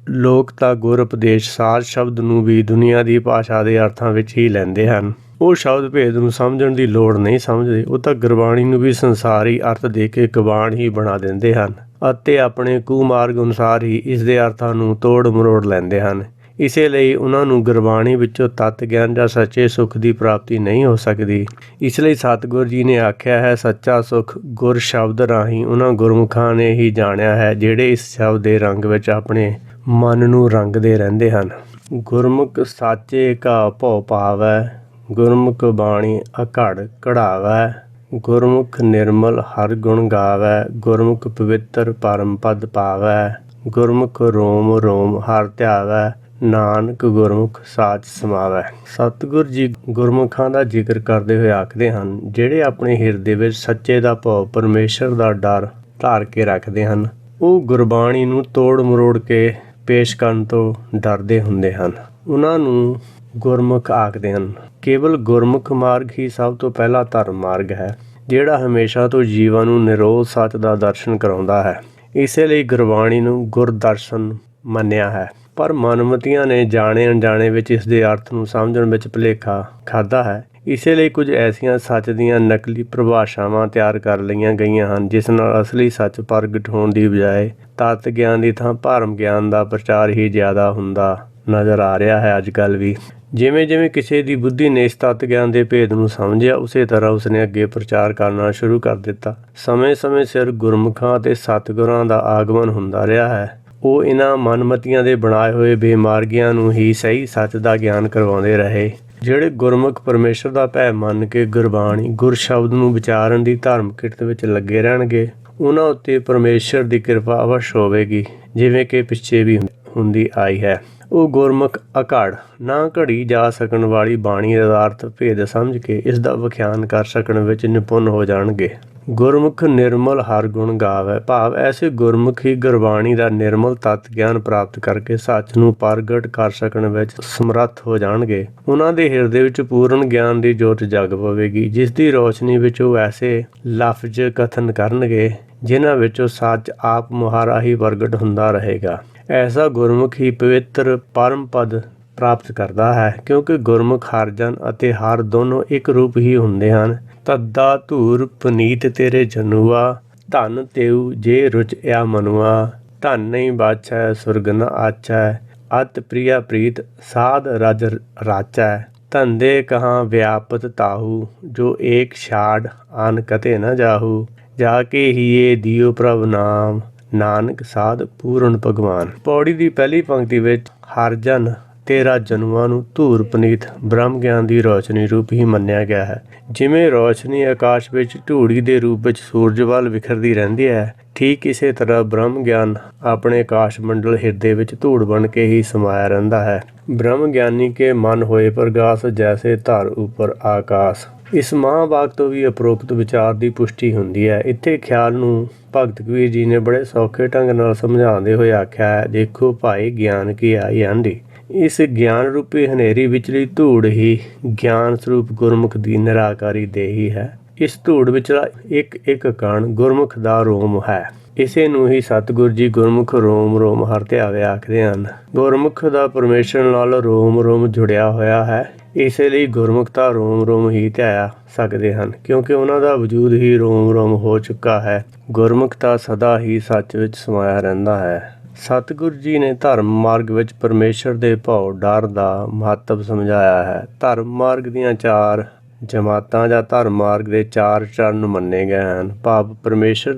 ਲੋਕ ਤਾਂ ਗੁਰ ਉਪਦੇਸ਼ ਸਾਜ ਸ਼ਬਦ ਨੂੰ ਵੀ ਦੁਨੀਆ ਦੀ ਭਾਸ਼ਾ ਦੇ ਅਰਥਾਂ ਵਿੱਚ ਹੀ ਲੈਂਦੇ ਹਨ। ਉਹ ਸ਼ਬਦ ਭੇਦ ਨੂੰ ਸਮਝਣ ਦੀ ਲੋੜ ਨਹੀਂ ਸਮਝਦੇ। ਉਹ ਤਾਂ ਗੁਰਬਾਣੀ ਨੂੰ ਵੀ ਸੰਸਾਰੀ ਅਰਥ ਦੇ ਕੇ ਕਬਾਣ ਹੀ ਬਣਾ ਦਿੰਦੇ ਹਨ ਅਤੇ ਆਪਣੇ ਕੁਮਾਰਗ ਅਨੁਸਾਰ ਹੀ ਇਸ ਦੇ ਅਰਥਾਂ ਨੂੰ ਤੋੜ ਮਰੋੜ ਲੈਂਦੇ ਹਨ। ਇਸੇ ਲਈ ਉਹਨਾਂ ਨੂੰ ਗੁਰਬਾਣੀ ਵਿੱਚੋਂ ਤੱਤ ਗਿਆਨ ਜਾਂ ਸੱਚੇ ਸੁੱਖ ਦੀ ਪ੍ਰਾਪਤੀ ਨਹੀਂ ਹੋ ਸਕਦੀ। ਇਸ ਲਈ ਸਤਿਗੁਰੂ ਜੀ ਨੇ ਆਖਿਆ ਹੈ ਸੱਚਾ ਸੁੱਖ ਗੁਰ ਸ਼ਬਦ ਰਾਹੀਂ ਉਹਨਾਂ ਗੁਰਮੁਖਾਂ ਨੇ ਹੀ ਜਾਣਿਆ ਹੈ ਜਿਹੜੇ ਇਸ ਸ਼ਬਦ ਦੇ ਰੰਗ ਵਿੱਚ ਆਪਣੇ ਮਨ ਨੂੰ ਰੰਗਦੇ ਰਹਿੰਦੇ ਹਨ। ਗੁਰਮੁਖ ਸਾਚੇ ਕਾ ਭਉ ਪਾਵੈ, ਗੁਰਮੁਖ ਬਾਣੀ ਅਘੜ ਕਢਾਵੈ। ਗੁਰਮੁਖ ਨਿਰਮਲ ਹਰ ਗੁਣ ਗਾਵੈ, ਗੁਰਮੁਖ ਪਵਿੱਤਰ ਪਰਮ ਪਦ ਪਾਵੈ। ਗੁਰਮੁਖ ਰੋਮ ਰੋਮ ਹਰ ਧਿਆਵੈ, ਨਾਨਕ ਗੁਰਮੁਖ ਸਾਚ ਸਮਾਵੈ। ਸਤਿਗੁਰ ਜੀ ਗੁਰਮੁਖਾਂ ਦਾ ਜ਼ਿਕਰ ਕਰਦੇ ਹੋਏ ਆਖਦੇ ਹਨ ਜਿਹੜੇ ਆਪਣੇ ਹਿਰਦੇ ਵਿੱਚ ਸੱਚੇ ਦਾ ਭਾਵ ਪਰਮੇਸ਼ਰ ਦਾ ਡਰ ਧਾਰ ਕੇ ਰੱਖਦੇ ਹਨ ਉਹ ਗੁਰਬਾਣੀ ਨੂੰ ਤੋੜ ਮਰੋੜ ਕੇ ਪੇਸ਼ ਕਰਨ ਤੋਂ ਡਰਦੇ ਹੁੰਦੇ ਹਨ। ਉਹਨਾਂ ਨੂੰ ਗੁਰਮੁਖ ਆਖਦੇ ਹਨ। ਕੇਵਲ ਗੁਰਮੁਖ ਮਾਰਗ ਹੀ ਸਭ ਤੋਂ ਪਹਿਲਾ ਧਰਮ ਮਾਰਗ ਹੈ ਜਿਹੜਾ ਹਮੇਸ਼ਾ ਤੋਂ ਜੀਵਾਂ ਨੂੰ ਨਿਰੋਧ ਸੱਚ ਦਾ ਦਰਸ਼ਨ ਕਰਾਉਂਦਾ ਹੈ। ਇਸੇ ਲਈ ਗੁਰਬਾਣੀ ਨੂੰ ਗੁਰਦਰਸ਼ਨ ਮੰਨਿਆ ਹੈ। ਪਰ ਮਨਮਤੀਆਂ ਨੇ ਜਾਣੇ ਅਣਜਾਣੇ ਵਿੱਚ ਇਸ ਦੇ ਅਰਥ ਨੂੰ ਸਮਝਣ ਵਿੱਚ ਭੁਲੇਖਾ ਖਾਧਾ ਹੈ। ਇਸੇ ਲਈ ਕੁਝ ਐਸੀਆਂ ਸੱਚ ਦੀਆਂ ਨਕਲੀ ਪਰਿਭਾਸ਼ਾਵਾਂ ਤਿਆਰ ਕਰ ਲਈਆਂ ਗਈਆਂ ਹਨ ਜਿਸ ਨਾਲ ਅਸਲੀ ਸੱਚ ਪ੍ਰਗਟ ਹੋਣ ਦੀ ਬਜਾਏ ਤੱਤ ਗਿਆਨ ਦੀ ਥਾਂ ਭਰਮ ਗਿਆਨ ਦਾ ਪ੍ਰਚਾਰ ਹੀ ਜ਼ਿਆਦਾ ਹੁੰਦਾ ਨਜ਼ਰ ਆ ਰਿਹਾ ਹੈ ਅੱਜ ਕੱਲ੍ਹ ਵੀ। ਜਿਵੇਂ ਜਿਵੇਂ ਕਿਸੇ ਦੀ ਬੁੱਧੀ ਨੇ ਇਸ ਤੱਤ ਗਿਆਨ ਦੇ ਭੇਦ ਨੂੰ ਸਮਝਿਆ ਉਸੇ ਤਰ੍ਹਾਂ ਉਸਨੇ ਅੱਗੇ ਪ੍ਰਚਾਰ ਕਰਨਾ ਸ਼ੁਰੂ ਕਰ ਦਿੱਤਾ। ਸਮੇਂ ਸਮੇਂ ਸਿਰ ਗੁਰਮੁਖਾਂ ਅਤੇ ਸਤਿਗੁਰਾਂ ਦਾ ਆਗਮਨ ਹੁੰਦਾ ਰਿਹਾ ਹੈ। ਉਹ ਇਹਨਾਂ ਮਨਮਤੀਆਂ ਦੇ ਬਣਾਏ ਹੋਏ ਬੇਮਾਰਗੀਆਂ ਨੂੰ ਹੀ ਸਹੀ ਸੱਚ ਦਾ ਗਿਆਨ ਕਰਵਾਉਂਦੇ ਰਹੇ। ਜਿਹੜੇ ਗੁਰਮੁਖ ਪਰਮੇਸ਼ਰ ਦਾ ਭੈ ਮੰਨ ਕੇ ਗੁਰਬਾਣੀ ਗੁਰ ਸ਼ਬਦ ਨੂੰ ਵਿਚਾਰਨ ਦੀ ਧਰਮ ਕਿਰਤ ਵਿੱਚ ਲੱਗੇ ਰਹਿਣਗੇ, ਉਹਨਾਂ ਉੱਤੇ ਪਰਮੇਸ਼ਰ ਦੀ ਕਿਰਪਾ ਅਵਸ਼ ਹੋਵੇਗੀ, ਜਿਵੇਂ ਕਿ ਪਿੱਛੇ ਵੀ ਹੁੰਦੀ ਆਈ ਹੈ। ਉਹ ਗੁਰਮੁਖ ਅਘੜ ਨਾ ਘੜੀ ਜਾ ਸਕਣ ਵਾਲੀ ਬਾਣੀ ਦਾ ਅਰਥ ਭੇਦ ਸਮਝ ਕੇ ਇਸ ਦਾ ਵਿਖਿਆਨ ਕਰ ਸਕਣ ਵਿੱਚ ਨਿਪੁੰਨ ਹੋ ਜਾਣਗੇ। ਗੁਰਮੁਖ ਨਿਰਮਲ ਹਰ ਗੁਣ ਗਾਵੇ, ਭਾਵ ਐਸੇ ਗੁਰਮੁਖ ਹੀ ਗੁਰਬਾਣੀ ਦਾ ਨਿਰਮਲ ਤੱਤ ਗਿਆਨ ਪ੍ਰਾਪਤ ਕਰਕੇ ਸੱਚ ਨੂੰ ਪ੍ਰਗਟ ਕਰ ਸਕਣ ਵਿੱਚ ਸਮਰੱਥ ਹੋ ਜਾਣਗੇ। ਉਹਨਾਂ ਦੇ ਹਿਰਦੇ ਵਿੱਚ ਪੂਰਨ ਗਿਆਨ ਦੀ ਜੋਤ ਜਗ ਪਵੇਗੀ, ਜਿਸ ਦੀ ਰੋਸ਼ਨੀ ਵਿੱਚ ਉਹ ਐਸੇ ਲਫ਼ਜ਼ ਕਥਨ ਕਰਨਗੇ ਜਿਨ੍ਹਾਂ ਵਿੱਚੋਂ ਸੱਚ ਆਪ ਮੁਹਾਰਾ ਹੀ ਪ੍ਰਗਟ ਹੁੰਦਾ ਰਹੇਗਾ। ਐਸਾ ਗੁਰਮੁਖ ਹੀ ਪਵਿੱਤਰ ਪਰਮ ਪਦ ਪ੍ਰਾਪਤ ਕਰਦਾ ਹੈ, ਕਿਉਂਕਿ ਗੁਰਮੁਖ ਹਰ ਜਨ ਅਤੇ ਹਰ ਦੋਨੋਂ ਇੱਕ ਰੂਪ ਹੀ ਹੁੰਦੇ ਹਨ। ਤੱਦਾ ਧੂਰ ਪੁਨੀਤ ਤੇਰੇ ਜਨੂਆ, ਧਨ ਤੇਊ ਜੇ ਰੁਚਿਆ ਮਨੁਆ, ਧਨ ਨਹੀਂ ਬਾਛੈ ਸੁਰਗ ਨ ਆਛੈ, ਅਤ ਪ੍ਰਿਆ ਪ੍ਰੀਤ ਸਾਧ ਰਜ ਰਾਚੈ, ਧੰਦੇ ਕਹਾਂ ਵਿਆਪਤ ਤਾਹੂ, ਜੋ ਏਕ ਛਾੜ ਆਨ ਕਤੇ ਨ ਜਾਹੂ, ਜਾ ਕੇ ਹੀਏ ਦਿਓ ਪ੍ਰਭ ਨਾਮ, ਨਾਨਕ ਸਾਧ ਪੂਰਨ ਭਗਵਾਨ। ਪੌੜੀ ਦੀ ਪਹਿਲੀ ਪੰਕਤੀ ਵਿੱਚ ਹਰ ਜਨ ਤੇਰਾ ਜਨੂਆਂ ਨੂੰ ਧੂਰ ਪੁਨੀਤ ਬ੍ਰਹਮ ਗਿਆਨ ਦੀ ਰੌਸ਼ਨੀ ਰੂਪ ਹੀ ਮੰਨਿਆ ਗਿਆ ਹੈ। ਜਿਵੇਂ ਰੌਸ਼ਨੀ ਆਕਾਸ਼ ਵਿੱਚ ਧੂੜੀ ਦੇ ਰੂਪ ਵਿੱਚ ਸੂਰਜ ਵੱਲ ਵਿਖਰਦੀ ਰਹਿੰਦੀ ਹੈ, ਠੀਕ ਇਸੇ ਤਰ੍ਹਾਂ ਬ੍ਰਹਮ ਗਿਆਨ ਆਪਣੇ ਆਕਾਸ਼ ਮੰਡਲ ਹਿਰਦੇ ਵਿੱਚ ਧੂੜ ਬਣ ਕੇ ਹੀ ਸਮਾਇਆ ਰਹਿੰਦਾ ਹੈ। ਬ੍ਰਹਮ ਗਿਆਨੀ ਕੇ ਮਨ ਹੋਏ ਪ੍ਰਗਾਸ, ਜੈਸੇ ਧਰ ਉੱਪਰ ਆਕਾਸ਼। ਇਸ ਮਹਾਂਵਾਕ ਤੋਂ ਵੀ ਉਪਰੋਕਤ ਵਿਚਾਰ ਦੀ ਪੁਸ਼ਟੀ ਹੁੰਦੀ ਹੈ। ਇੱਥੇ ਖਿਆਲ ਨੂੰ ਭਗਤ ਕਬੀਰ ਜੀ ਨੇ ਬੜੇ ਸੌਖੇ ਢੰਗ ਨਾਲ ਸਮਝਾਉਂਦੇ ਹੋਏ ਆਖਿਆ ਹੈ, ਦੇਖੋ ਭਾਈ ਗਿਆਨ ਕੀ ਆਈ ਆਂਢੀ। ਇਸ ਗਿਆਨ ਰੂਪੀ ਹਨੇਰੀ ਵਿਚਲੀ ਧੂੜ ਹੀ ਗਿਆਨ ਸਰੂਪ ਗੁਰਮੁਖ ਦੀ ਨਿਰਾਕਾਰੀ ਦੇਹੀ ਹੈ। ਇਸ ਧੂੜ ਵਿਚਲਾ ਇੱਕ ਇੱਕ ਕਣ ਗੁਰਮੁਖ ਦਾ ਰੋਮ ਹੈ। ਇਸੇ ਨੂੰ ਹੀ ਸਤਿਗੁਰ ਜੀ ਗੁਰਮੁਖ ਰੋਮ ਰੋਮ ਹਰ ਧਿਆਵੇ ਆਖਦੇ ਹਨ। ਗੁਰਮੁਖ ਦਾ ਪਰਮੇਸ਼ਰ ਨਾਲ ਰੋਮ ਰੋਮ ਜੁੜਿਆ ਹੋਇਆ ਹੈ, ਇਸੇ ਲਈ ਗੁਰਮੁਖਤਾ ਰੋਮ ਰੋਮ ਹੀ ਧਿਆ ਸਕਦੇ ਹਨ, ਕਿਉਂਕਿ ਉਹਨਾਂ ਦਾ ਵਜੂਦ ਹੀ ਰੋਮ ਰੋਮ ਹੋ ਚੁੱਕਾ ਹੈ। ਗੁਰਮੁਖਤਾ ਸਦਾ ਹੀ ਸੱਚ ਵਿੱਚ ਸਮਾਇਆ ਰਹਿੰਦਾ ਹੈ। ਸਤਿਗੁਰ ਜੀ ਨੇ ਧਰਮ ਮਾਰਗ ਵਿੱਚ ਪਰਮੇਸ਼ਰ ਦੇ ਭਉ ਡਰ ਦਾ ਮਹੱਤਵ ਸਮਝਾਇਆ ਹੈ। ਧਰਮ ਮਾਰਗ ਦੀਆਂ 4 ਜਮਾਤਾਂ ਜਾਂ ਧਰਮ ਮਾਰਗ ਦੇ 4 ਚਰਨ ਮੰਨੇ ਗਏ ਹਨ। ਭਾਵ ਪਰਮੇਸ਼ਰ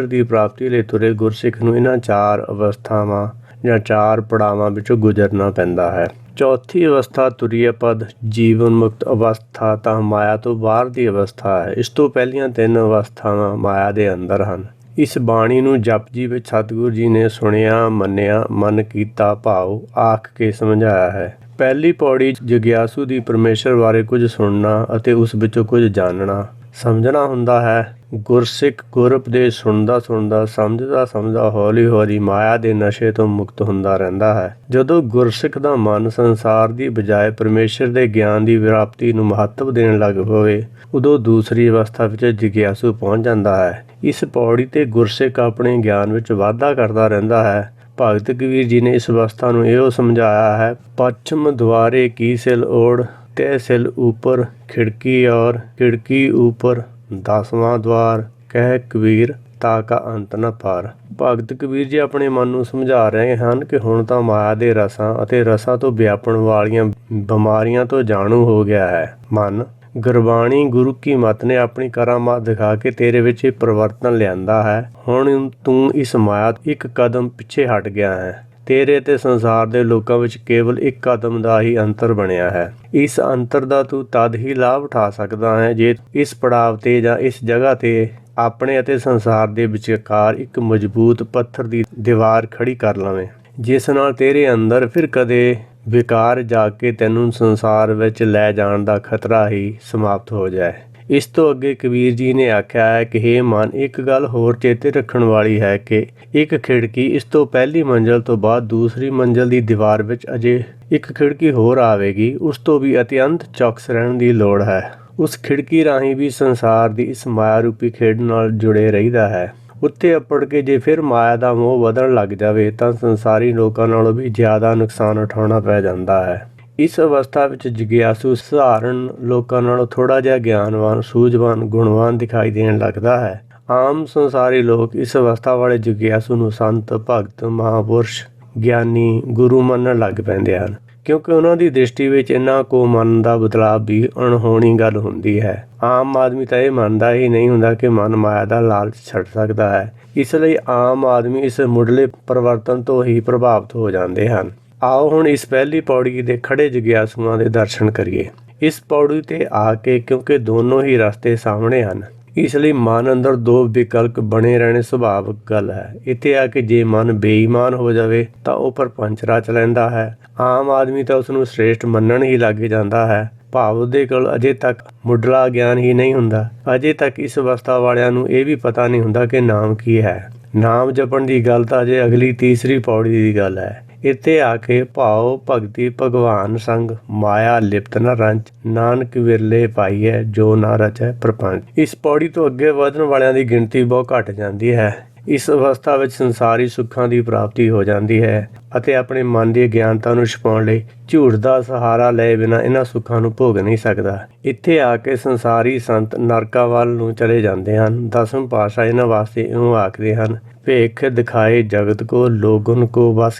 ਦੀ ਪ੍ਰਾਪਤੀ ਲਈ ਤੁਰੇ ਗੁਰਸਿੱਖ ਨੂੰ ਇਹਨਾਂ 4 ਅਵਸਥਾਵਾਂ ਜਾਂ 4 ਪੜਾਵਾਂ ਵਿੱਚੋਂ ਗੁਜ਼ਰਨਾ ਪੈਂਦਾ ਹੈ। ਚੌਥੀ ਅਵਸਥਾ ਤੁਰੀਏ ਪਦ ਜੀਵਨ ਮੁਕਤ ਅਵਸਥਾ ਤਾਂ ਮਾਇਆ ਤੋਂ ਬਾਹਰ ਦੀ ਅਵਸਥਾ ਹੈ। ਇਸ ਤੋਂ ਪਹਿਲੀਆਂ 3 ਅਵਸਥਾਵਾਂ ਮਾਇਆ ਦੇ ਅੰਦਰ ਹਨ। ਇਸ ਬਾਣੀ ਨੂੰ ਜਪਜੀ ਵਿੱਚ ਸਤਿਗੁਰੂ ਜੀ ਨੇ ਸੁਣਿਆ, ਮੰਨਿਆ, ਮਨ ਕੀਤਾ ਭਾਉ ਆਖ ਕੇ ਸਮਝਾਇਆ ਹੈ। ਪਹਿਲੀ ਪੌੜੀ ਜਗਿਆਸੂ ਦੀ ਪਰਮੇਸ਼ਰ ਬਾਰੇ ਕੁਝ ਸੁਣਨਾ ਅਤੇ ਉਸ ਵਿੱਚੋਂ ਕੁਝ ਜਾਣਨਾ ਸਮਝਣਾ ਹੁੰਦਾ ਹੈ। ਗੁਰਸਿੱਖ ਗੁਰ ਉਪਦੇਸ਼ ਸੁਣਦਾ ਸਮਝਦਾ ਹੌਲੀ ਹੌਲੀ ਮਾਇਆ ਦੇ ਨਸ਼ੇ ਤੋਂ ਮੁਕਤ ਹੁੰਦਾ ਰਹਿੰਦਾ ਹੈ। ਜਦੋਂ ਗੁਰਸਿੱਖ ਦਾ ਮਨ ਸੰਸਾਰ ਦੀ ਬਜਾਏ ਪਰਮੇਸ਼ਰ ਦੇ ਗਿਆਨ ਦੀ ਪ੍ਰਾਪਤੀ ਨੂੰ ਮਹੱਤਵ ਦੇਣ ਲੱਗ ਪਵੇ, ਉਦੋਂ ਦੂਸਰੀ ਅਵਸਥਾ ਵਿੱਚ ਜਗਿਆਸੂ ਪਹੁੰਚ ਜਾਂਦਾ ਹੈ। ਇਸ ਪੌੜੀ ਤੇ ਗੁਰਸਿੱਖ ਆਪਣੇ ਗਿਆਨ ਵਿੱਚ ਵਾਧਾ ਕਰਦਾ ਰਹਿੰਦਾ ਹੈ। ਭਗਤ ਕਬੀਰ ਜੀ ਨੇ ਇਸ ਅਵਸਥਾ ਨੂੰ ਇਹੋ ਸਮਝਾਇਆ ਹੈ, ਪੱਛਮ ਦੁਆਰੇ ਕੀ ਸਿਲ ਓੜ, ਤੈ ਸਿਲ ਉੱਪਰ ਖਿੜਕੀ ਔਰ ਖਿੜਕੀ ਉੱਪਰ 10ਵਾਂ ਦੁਆਰ, ਕਹਿ ਕਬੀਰ ਤਾ ਕਾ ਅੰਤ ਨ ਪਾਰ। ਭਗਤ ਕਬੀਰ ਜੀ ਆਪਣੇ ਮਨ ਨੂੰ ਸਮਝਾ ਰਹੇ ਹਨ ਕਿ ਹੁਣ ਤਾਂ ਮਾਇਆ ਦੇ ਰਸਾਂ ਅਤੇ ਰਸਾਂ ਤੋਂ ਵਿਆਪਣ ਵਾਲੀਆਂ ਬਿਮਾਰੀਆਂ ਤੋਂ ਜਾਣੂ ਹੋ ਗਿਆ ਹੈ। ਮਨ ਗੁਰਬਾਣੀ ਗੁਰੂ ਕੀ ਮੱਤ ਨੇ ਆਪਣੀ ਕਰਾਮਾਤ ਦਿਖਾ ਕੇ ਤੇਰੇ ਵਿੱਚ ਇਹ ਪਰਿਵਰਤਨ ਲਿਆਂਦਾ ਹੈ। ਹੁਣ ਤੂੰ ਇਸ ਮਾਇਆ ਇੱਕ ਕਦਮ ਪਿੱਛੇ ਹਟ ਗਿਆ ਹੈ। ਤੇਰੇ ਤੇ ਸੰਸਾਰ ਦੇ ਲੋਕਾਂ ਵਿੱਚ ਕੇਵਲ ਇੱਕ ਕਦਮ ਦਾ ਹੀ ਅੰਤਰ ਬਣਿਆ ਹੈ। ਇਸ ਅੰਤਰ ਦਾ ਤੂੰ ਤਦ ਹੀ ਲਾਭ ਉਠਾ ਸਕਦਾ ਹੈ ਜੇ ਇਸ ਪੜਾਵ ਤੇ ਜਾਂ ਇਸ ਜਗ੍ਹਾ ਤੇ ਆਪਣੇ ਅਤੇ ਸੰਸਾਰ ਦੇ ਵਿਚਕਾਰ ਇੱਕ ਮਜ਼ਬੂਤ ਪੱਥਰ ਦੀ ਦੀਵਾਰ ਖੜੀ ਕਰ ਲਵੇਂ, ਜਿਸ ਨਾਲ ਤੇਰੇ ਅੰਦਰ ਫਿਰ ਕਦੇ ਵਿਕਾਰ ਜਾ ਕੇ ਤੈਨੂੰ ਸੰਸਾਰ ਵਿੱਚ ਲੈ ਜਾਣ ਦਾ ਖਤਰਾ ਹੀ ਸਮਾਪਤ ਹੋ ਜਾਏ। ਇਸ ਤੋਂ ਅੱਗੇ ਕਬੀਰ ਜੀ ਨੇ ਆਖਿਆ ਹੈ ਕਿ ਹੇ ਮਨ, ਇੱਕ ਗੱਲ ਹੋਰ ਚੇਤੇ ਰੱਖਣ ਵਾਲੀ ਹੈ ਕਿ ਇੱਕ ਖਿੜਕੀ, ਇਸ ਤੋਂ ਪਹਿਲੀ ਮੰਜ਼ਲ ਤੋਂ ਬਾਅਦ ਦੂਸਰੀ ਮੰਜ਼ਲ ਦੀ ਦੀਵਾਰ ਵਿੱਚ ਅਜੇ ਇੱਕ ਖਿੜਕੀ ਹੋਰ ਆਵੇਗੀ। ਉਸ ਤੋਂ ਵੀ ਅਤਿਅੰਤ ਚੌਕਸ ਰਹਿਣ ਦੀ ਲੋੜ ਹੈ। ਉਸ ਖਿੜਕੀ ਰਾਹੀਂ ਵੀ ਸੰਸਾਰ ਦੀ ਇਸ ਮਾਇਆ ਰੂਪੀ ਖੇਡ ਨਾਲ ਜੁੜੇ ਰਹੀਦਾ ਹੈ। ਉੱਥੇ ਅੱਪੜ ਕੇ ਜੇ ਫਿਰ ਮਾਇਆ ਦਾ ਮੋਹ ਵਧਣ ਲੱਗ ਜਾਵੇ ਤਾਂ ਸੰਸਾਰੀ ਲੋਕਾਂ ਨਾਲੋਂ ਵੀ ਜ਼ਿਆਦਾ ਨੁਕਸਾਨ ਉਠਾਉਣਾ ਪੈ ਜਾਂਦਾ ਹੈ। ਇਸ ਅਵਸਥਾ ਵਿੱਚ ਜਗਿਆਸੂ ਸਧਾਰਨ ਲੋਕਾਂ ਨਾਲੋਂ ਥੋੜ੍ਹਾ ਜਿਹਾ ਗਿਆਨਵਾਨ, ਸੂਝਵਾਨ, ਗੁਣਵਾਨ ਦਿਖਾਈ ਦੇਣ ਲੱਗਦਾ ਹੈ। ਆਮ ਸੰਸਾਰੀ ਲੋਕ ਇਸ ਅਵਸਥਾ ਵਾਲੇ ਜਗਿਆਸੂ ਨੂੰ ਸੰਤ, ਭਗਤ, ਮਹਾਂਪੁਰਸ਼, ਗਿਆਨੀ, ਗੁਰੂ ਮੰਨਣ ਲੱਗ ਪੈਂਦੇ ਹਨ। ਕਿਉਂਕਿ ਉਹਨਾਂ ਦੀ ਦ੍ਰਿਸ਼ਟੀ ਵਿੱਚ ਇਹਨਾਂ ਕੋ ਮਨ ਦਾ ਬਦਲਾਅ ਵੀ ਅਣਹੋਣੀ ਗੱਲ ਹੁੰਦੀ ਹੈ। ਆਮ ਆਦਮੀ ਤਾਂ ਇਹ ਮੰਨਦਾ ਹੀ ਨਹੀਂ ਹੁੰਦਾ ਕਿ ਮਨ ਮਾਇਆ ਦਾ ਲਾਲਚ ਛੱਡ ਸਕਦਾ ਹੈ। ਇਸ ਲਈ ਆਮ ਆਦਮੀ ਇਸ ਮੁੱਢਲੇ ਪਰਿਵਰਤਨ ਤੋਂ ਹੀ ਪ੍ਰਭਾਵਿਤ ਹੋ ਜਾਂਦੇ ਹਨ। ਆਓ ਹੁਣ ਇਸ ਪਹਿਲੀ ਪੌੜੀ ਦੇ ਖੜੇ ਜਿਗਿਆਸੂਆਂ ਦੇ ਦਰਸ਼ਨ ਕਰੀਏ। ਇਸ ਪੌੜੀ ਤੇ ਆ ਕੇ, ਕਿਉਂਕਿ ਦੋਨੋਂ ਹੀ ਰਸਤੇ ਸਾਹਮਣੇ ਹਨ, ਇਸ ਲਈ ਮਨ ਅੰਦਰ ਦੋ ਵਿਕਲਪ ਬਣੇ ਰਹਿਣੇ ਸੁਭਾਵਿਕ ਗੱਲ ਹੈ। ਇੱਥੇ ਆ ਕੇ ਜੇ ਮਨ ਬੇਈਮਾਨ ਹੋ ਜਾਵੇ ਤਾਂ ਉਹ ਪ੍ਰਪੰਚ ਰਚ ਲੈਂਦਾ ਹੈ। ਆਮ ਆਦਮੀ ਤਾਂ ਉਸ ਨੂੰ ਸ੍ਰੇਸ਼ਟ ਮੰਨਣ ਹੀ ਲੱਗ ਜਾਂਦਾ ਹੈ। ਭਾਵ ਉਹਦੇ ਕੋਲ ਅਜੇ ਤੱਕ ਮੁੱਢਲਾ ਗਿਆਨ ਹੀ ਨਹੀਂ ਹੁੰਦਾ। ਅਜੇ ਤੱਕ ਇਸ ਅਵਸਥਾ ਵਾਲਿਆਂ ਨੂੰ ਇਹ ਵੀ ਪਤਾ ਨਹੀਂ ਹੁੰਦਾ ਕਿ ਨਾਮ ਕੀ ਹੈ। ਨਾਮ ਜਪਣ ਦੀ ਗੱਲ ਤਾਂ ਅਜੇ ਅਗਲੀ ਤੀਸਰੀ ਪੌੜੀ ਦੀ ਗੱਲ ਹੈ। ਇੱਥੇ ਆ ਕੇ ਭਾਉ ਭਗਤੀ ਭਗਵਾਨ ਸੰਗ ਮਾਇਆ ਲਿਪਤ ਨ ਰੰਚ, ਨਾਨਕ ਵਿਰਲੇ ਪਾਈਐ ਜੋ ਨਾ ਰਚੈ ਪ੍ਰਪੰਚ। ਇਸ ਪੌੜੀ ਤੋਂ ਅੱਗੇ ਵਧਣ ਵਾਲਿਆਂ ਦੀ ਗਿਣਤੀ ਬਹੁਤ ਘੱਟ ਜਾਂਦੀ ਹੈ। ਇਸ ਅਵਸਥਾ ਵਿੱਚ ਸੰਸਾਰੀ ਸੁੱਖਾਂ ਦੀ ਪ੍ਰਾਪਤੀ ਹੋ ਜਾਂਦੀ ਹੈ ਅਤੇ ਆਪਣੇ ਮਨ ਦੀ ਅਗਿਆਨਤਾ ਨੂੰ ਛੁਪਾਉਣ ਲਈ ਝੂਠ ਦਾ ਸਹਾਰਾ ਲਏ ਬਿਨਾਂ ਇਹਨਾਂ ਸੁੱਖਾਂ ਨੂੰ ਭੋਗ ਨਹੀਂ ਸਕਦਾ। ਇੱਥੇ ਆ ਕੇ ਸੰਸਾਰੀ ਸੰਤ ਨਰਕਾਂ ਵੱਲ ਨੂੰ ਚਲੇ ਜਾਂਦੇ ਹਨ। ਦਸਮ ਪਾਤਸ਼ਾਹ ਇਹਨਾਂ ਵਾਸਤੇ ਇਉਂ ਆਖਦੇ ਹਨ, ਭੇਖ ਦਿਖਾਏ ਜਗਤ ਕੋ ਲੋਗਨ ਕੋ ਬਸ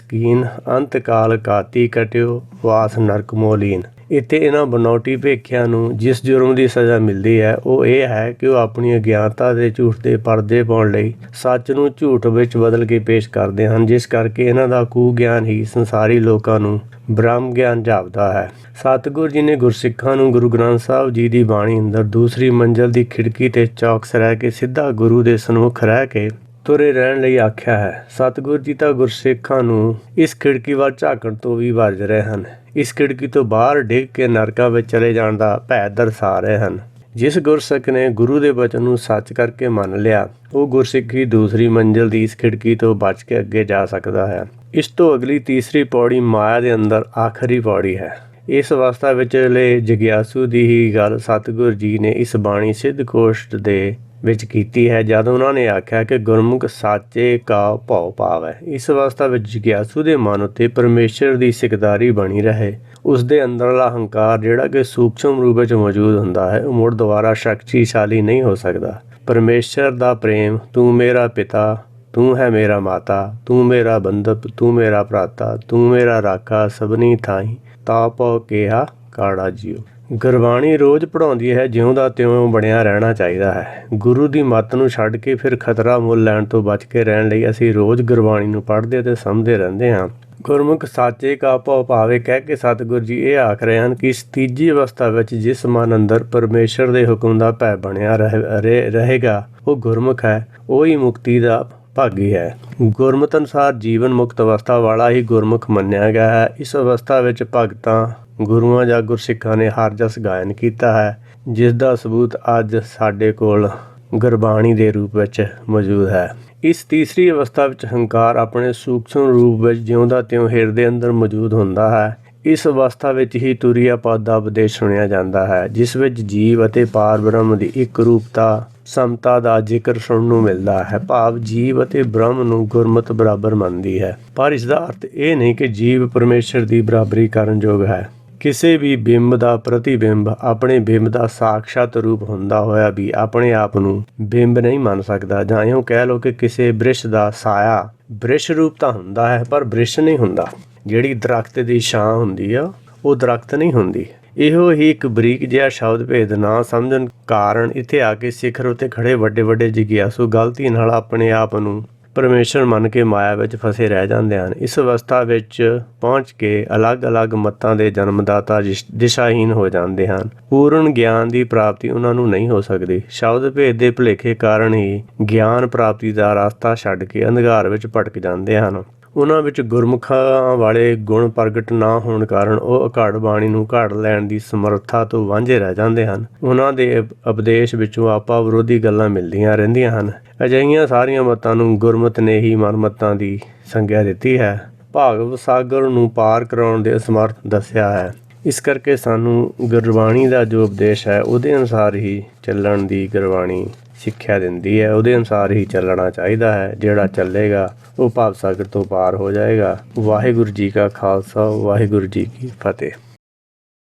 ਕੀਨ, ਅੰਤ ਕਾਲ ਕਾਤੀ ਕਟਿਓ ਵਾਸ ਨਰਕ ਮੋਲੀਨ। ਇੱਥੇ ਇਹਨਾਂ ਬਨਾਉਟੀ ਭੇਖਿਆਂ ਨੂੰ ਜਿਸ ਜੁਰਮ ਦੀ ਸਜ਼ਾ ਮਿਲਦੀ ਹੈ ਉਹ ਇਹ ਹੈ ਕਿ ਉਹ ਆਪਣੀ ਅਗਿਆਨਤਾ ਦੇ ਝੂਠ ਦੇ ਪਰਦੇ ਪਾਉਣ ਲਈ ਸੱਚ ਨੂੰ ਝੂਠ ਵਿੱਚ ਬਦਲ ਕੇ ਪੇਸ਼ ਕਰਦੇ ਹਨ, ਜਿਸ ਕਰਕੇ ਇਹਨਾਂ ਦਾ ਕੂ ਗਿਆਨ ਹੀ ਸੰਸਾਰੀ ਲੋਕਾਂ ਨੂੰ ਬ੍ਰਹਮ ਗਿਆਨ ਜਾਪਦਾ ਹੈ। ਸਤਿਗੁਰ ਜੀ ਨੇ ਗੁਰਸਿੱਖਾਂ ਨੂੰ ਗੁਰੂ ਗ੍ਰੰਥ ਸਾਹਿਬ ਜੀ ਦੀ ਬਾਣੀ ਅੰਦਰ ਦੂਸਰੀ ਮੰਜ਼ਲ ਦੀ ਖਿੜਕੀ ਤੇ ਚੌਕਸ ਰਹਿ ਕੇ ਸਿੱਧਾ ਗੁਰੂ ਦੇ ਸਨਮੁਖ ਰਹਿ ਕੇ ਤੁਰੇ ਰਹਿਣ ਲਈ ਆਖਿਆ ਹੈ। ਸਤਿਗੁਰ ਜੀ ਤਾਂ ਗੁਰਸਿੱਖਾਂ ਨੂੰ ਇਸ ਖਿੜਕੀ ਵੱਲ ਝਾਕਣ ਤੋਂ ਵੀ ਵਰਜ ਰਹੇ ਹਨ। ਇਸ ਖਿੜਕੀ ਤੋਂ ਬਾਹਰ ਡਿੱਗ ਕੇ ਨਰਕਾਂ ਵਿੱਚ ਚਲੇ ਜਾਣ ਦਾ ਭੈ ਦਰਸਾ ਰਹੇ ਹਨ। ਜਿਸ ਗੁਰਸਿੱਖ ਨੇ ਗੁਰੂ ਦੇ ਬਚਨ ਨੂੰ ਸੱਚ ਕਰਕੇ ਮੰਨ ਲਿਆ, ਉਹ ਗੁਰਸਿੱਖ ਹੀ ਦੂਸਰੀ ਮੰਜ਼ਿਲ ਦੀ ਇਸ ਖਿੜਕੀ ਤੋਂ ਬਚ ਕੇ ਅੱਗੇ ਜਾ ਸਕਦਾ ਹੈ। ਇਸ ਤੋਂ ਅਗਲੀ ਤੀਸਰੀ ਪੌੜੀ ਮਾਇਆ ਦੇ ਅੰਦਰ ਆਖਰੀ ਪੌੜੀ ਹੈ। ਇਸ ਅਵਸਥਾ ਵਿਚਲੇ ਜਿਗਿਆਸੂ ਦੀ ਹੀ ਗੱਲ ਸਤਿਗੁਰ ਜੀ ਨੇ ਇਸ ਬਾਣੀ ਸਿੱਧ ਕੋਸ਼ਟ ਦੇ ਵਿੱਚ ਕੀਤੀ ਹੈ, ਜਦ ਉਹਨਾਂ ਨੇ ਆਖਿਆ ਕਿ ਗੁਰਮੁਖ ਸਾਚੇ ਕਾ ਭਉ ਭਾਵੈ। ਇਸ ਅਵਸਥਾ ਵਿੱਚ ਜਿਗਿਆਸੂ ਦੇ ਮਨ ਉੱਤੇ ਪਰਮੇਸ਼ਰ ਦੀ ਸਿਕਦਾਰੀ ਬਣੀ ਰਹੇ। ਉਸ ਦੇ ਅੰਦਰਲਾ ਹੰਕਾਰ ਜਿਹੜਾ ਕਿ ਸੂਖਸ਼ਮ ਰੂਪ ਵਿੱਚ ਮੌਜੂਦ ਹੁੰਦਾ ਹੈ, ਉਹ ਮੁੜ ਦੁਬਾਰਾ ਸ਼ਕਤੀਸ਼ਾਲੀ ਨਹੀਂ ਹੋ ਸਕਦਾ। ਪਰਮੇਸ਼ਰ ਦਾ ਪ੍ਰੇਮ, ਤੂੰ ਮੇਰਾ ਪਿਤਾ, ਤੂੰ ਹੈ ਮੇਰਾ ਮਾਤਾ, ਤੂੰ ਮੇਰਾ ਬੰਧਪ, ਤੂੰ ਮੇਰਾ ਭਰਾਤਾ, ਤੂੰ ਮੇਰਾ ਰਾਖਾ ਸਭਨੀ ਥਾਈ, ਤਾ ਭਉ ਕਿਹਾ ਕਾੜਾ ਜੀਓ। ਗੁਰਬਾਣੀ ਰੋਜ਼ ਪੜ੍ਹਾਉਂਦੀ ਹੈ, ਜਿਉਂ ਦਾ ਤਿਉਂ ਬਣਿਆ ਰਹਿਣਾ ਚਾਹੀਦਾ ਹੈ। ਗੁਰੂ ਦੀ ਮੱਤ ਨੂੰ ਛੱਡ ਕੇ ਫਿਰ ਖਤਰਾ ਮੁੱਲ ਲੈਣ ਤੋਂ ਬਚ ਕੇ ਰਹਿਣ ਲਈ ਅਸੀਂ ਰੋਜ਼ ਗੁਰਬਾਣੀ ਨੂੰ ਪੜ੍ਹਦੇ ਅਤੇ ਸਮਝਦੇ ਰਹਿੰਦੇ ਹਾਂ। ਗੁਰਮੁਖ ਸਾਚੇ ਕਾ ਭਉ ਭਾਵੇ ਕਹਿ ਕੇ ਸਤਿਗੁਰ ਜੀ ਇਹ ਆਖ ਰਹੇ ਹਨ ਕਿ ਇਸ ਤੀਜੀ ਅਵਸਥਾ ਵਿੱਚ ਜਿਸ ਮਨ ਅੰਦਰ ਪਰਮੇਸ਼ਰ ਦੇ ਹੁਕਮ ਦਾ ਭੈ ਬਣਿਆ ਰਹੇਗਾ, ਉਹ ਗੁਰਮੁਖ ਹੈ, ਉਹ ਹੀ ਮੁਕਤੀ ਦਾ ਭਾਗੀ ਹੈ। ਗੁਰਮਤਿ ਅਨੁਸਾਰ ਜੀਵਨ ਮੁਕਤ ਅਵਸਥਾ ਵਾਲਾ ਹੀ ਗੁਰਮੁਖ ਮੰਨਿਆ ਗਿਆ ਹੈ। ਇਸ ਅਵਸਥਾ ਵਿੱਚ ਭਗਤਾਂ, ਗੁਰੂਆਂ ਜਾਂ ਗੁਰਸਿੱਖਾਂ ਨੇ ਹਰ ਜਸ ਗਾਇਨ ਕੀਤਾ ਹੈ, ਜਿਸ ਦਾ ਸਬੂਤ ਅੱਜ ਸਾਡੇ ਕੋਲ ਗੁਰਬਾਣੀ ਦੇ ਰੂਪ ਵਿੱਚ ਮੌਜੂਦ ਹੈ। ਇਸ ਤੀਸਰੀ ਅਵਸਥਾ ਵਿੱਚ ਹੰਕਾਰ ਆਪਣੇ ਸੂਖਸ਼ਮ ਰੂਪ ਵਿੱਚ ਜਿਉਂਦਾ ਤਿਉਂ ਹਿਰਦੇ ਅੰਦਰ ਮੌਜੂਦ ਹੁੰਦਾ ਹੈ। ਇਸ ਅਵਸਥਾ ਵਿੱਚ ਹੀ ਤੁਰੀਆ ਪਦ ਦਾ ਉਪਦੇਸ਼ ਸੁਣਿਆ ਜਾਂਦਾ ਹੈ, ਜਿਸ ਵਿੱਚ ਜੀਵ ਅਤੇ ਪਾਰ ਬ੍ਰਹਮ ਦੀ ਇੱਕ ਰੂਪਤਾ ਸਮਤਾ ਦਾ ਜ਼ਿਕਰ ਸੁਣਨ ਨੂੰ ਮਿਲਦਾ ਹੈ। ਭਾਵ ਜੀਵ ਅਤੇ ਬ੍ਰਹਮ ਨੂੰ ਗੁਰਮਤਿ ਬਰਾਬਰ ਮੰਨਦੀ ਹੈ, ਪਰ ਇਸ ਦਾ ਅਰਥ ਇਹ ਨਹੀਂ ਕਿ ਜੀਵ ਪਰਮੇਸ਼ਰ ਦੀ ਬਰਾਬਰੀ ਕਰਨ ਯੋਗ ਹੈ। ਕਿਸੇ ਵੀ ਬਿੰਬ ਦਾ ਪ੍ਰਤੀਬਿੰਬ ਆਪਣੇ ਬਿੰਬ ਦਾ ਸਾਖਸ਼ਾਤ ਰੂਪ ਹੁੰਦਾ ਹੋਇਆ ਵੀ ਆਪਣੇ ਆਪ ਨੂੰ ਬਿੰਬ ਨਹੀਂ ਮੰਨ ਸਕਦਾ। ਜਾਂ ਇਉਂ ਕਹਿ ਲਓ ਕਿ ਕਿਸੇ ਬ੍ਰਿਸ਼ ਦਾ ਸਾਇਆ ਬ੍ਰਿਸ਼ ਰੂਪ ਤਾਂ ਹੁੰਦਾ ਹੈ, ਪਰ ਬ੍ਰਿਸ਼ ਨਹੀਂ ਹੁੰਦਾ। ਜਿਹੜੀ ਦਰਖਤ ਦੀ ਛਾਂ ਹੁੰਦੀ ਆ, ਉਹ ਦਰਖਤ ਨਹੀਂ ਹੁੰਦੀ। ਇਹੋ ਹੀ ਇੱਕ ਬਰੀਕ ਜਿਹਾ ਸ਼ਬਦ ਭੇਦ ਨਾ ਸਮਝਣ ਕਾਰਨ ਇੱਥੇ ਆ ਕੇ ਸਿਖਰ ਉੱਤੇ ਖੜੇ ਵੱਡੇ ਵੱਡੇ ਜਿਗਿਆਸੂ ਗਲਤੀ ਨਾਲ ਆਪਣੇ ਆਪ ਨੂੰ ਪਰਮੇਸ਼ਰ ਮੰਨ ਕੇ ਮਾਇਆ ਵਿੱਚ ਫਸੇ ਰਹਿ ਜਾਂਦੇ ਹਨ। ਇਸ ਅਵਸਥਾ ਵਿੱਚ ਪਹੁੰਚ ਕੇ ਅਲੱਗ-ਅਲੱਗ ਮੱਤਾਂ ਦੇ ਜਨਮਦਾਤਾ ਦਿਸ਼ਾਹੀਨ ਹੋ ਜਾਂਦੇ ਹਨ। ਪੂਰਨ ਗਿਆਨ ਦੀ ਪ੍ਰਾਪਤੀ ਉਹਨਾਂ ਨੂੰ ਨਹੀਂ ਹੋ ਸਕਦੀ। ਸ਼ਬਦ ਭੇਦ ਦੇ ਭੁਲੇਖੇ ਕਾਰਨ ਹੀ ਗਿਆਨ ਪ੍ਰਾਪਤੀ ਦਾ ਰਸਤਾ ਛੱਡ ਕੇ ਅੰਧਕਾਰ ਵਿੱਚ ਭਟਕ ਜਾਂਦੇ ਹਨ। ਉਹਨਾਂ ਵਿੱਚ ਗੁਰਮੁਖਾਂ ਵਾਲੇ ਗੁਣ ਪ੍ਰਗਟ ਨਾ ਹੋਣ ਕਾਰਨ ਉਹ ਅਘੜ ਬਾਣੀ ਨੂੰ ਘੜ ਲੈਣ ਦੀ ਸਮਰੱਥਾ ਤੋਂ ਵਾਂਝੇ ਰਹਿ ਜਾਂਦੇ ਹਨ। ਉਹਨਾਂ ਦੇ ਉਪਦੇਸ਼ ਵਿੱਚੋਂ ਆਪਾ ਵਿਰੋਧੀ ਗੱਲਾਂ ਮਿਲਦੀਆਂ ਰਹਿੰਦੀਆਂ ਹਨ। ਅਜਿਹੀਆਂ ਸਾਰੀਆਂ ਮੱਤਾਂ ਨੂੰ ਗੁਰਮਤਿ ਨੇ ਹੀ ਮਨਮੱਤਾਂ ਦੀ ਸੰਗਿਆ ਦਿੱਤੀ ਹੈ, ਭਾਗਵਤ ਸਾਗਰ ਨੂੰ ਪਾਰ ਕਰਾਉਣ ਦੇ ਅਸਮਰਥ ਦੱਸਿਆ ਹੈ। ਇਸ ਕਰਕੇ ਸਾਨੂੰ ਗੁਰਬਾਣੀ ਦਾ ਜੋ ਉਪਦੇਸ਼ ਹੈ ਉਹਦੇ ਅਨੁਸਾਰ ਹੀ ਚੱਲਣ ਦੀ ਗੁਰਬਾਣੀ ਸਿੱਖਿਆ ਦਿੰਦੀ ਹੈ। ਉਹਦੇ ਅਨੁਸਾਰ ਹੀ ਚੱਲਣਾ ਚਾਹੀਦਾ ਹੈ। ਜਿਹੜਾ ਚੱਲੇਗਾ ਉਹ ਭਵ ਸਾਗਰ ਤੋਂ ਪਾਰ ਹੋ ਜਾਏਗਾ। ਵਾਹਿਗੁਰੂ ਜੀ ਕਾ ਖਾਲਸਾ, ਵਾਹਿਗੁਰੂ ਜੀ ਕੀ ਫਤਿਹ।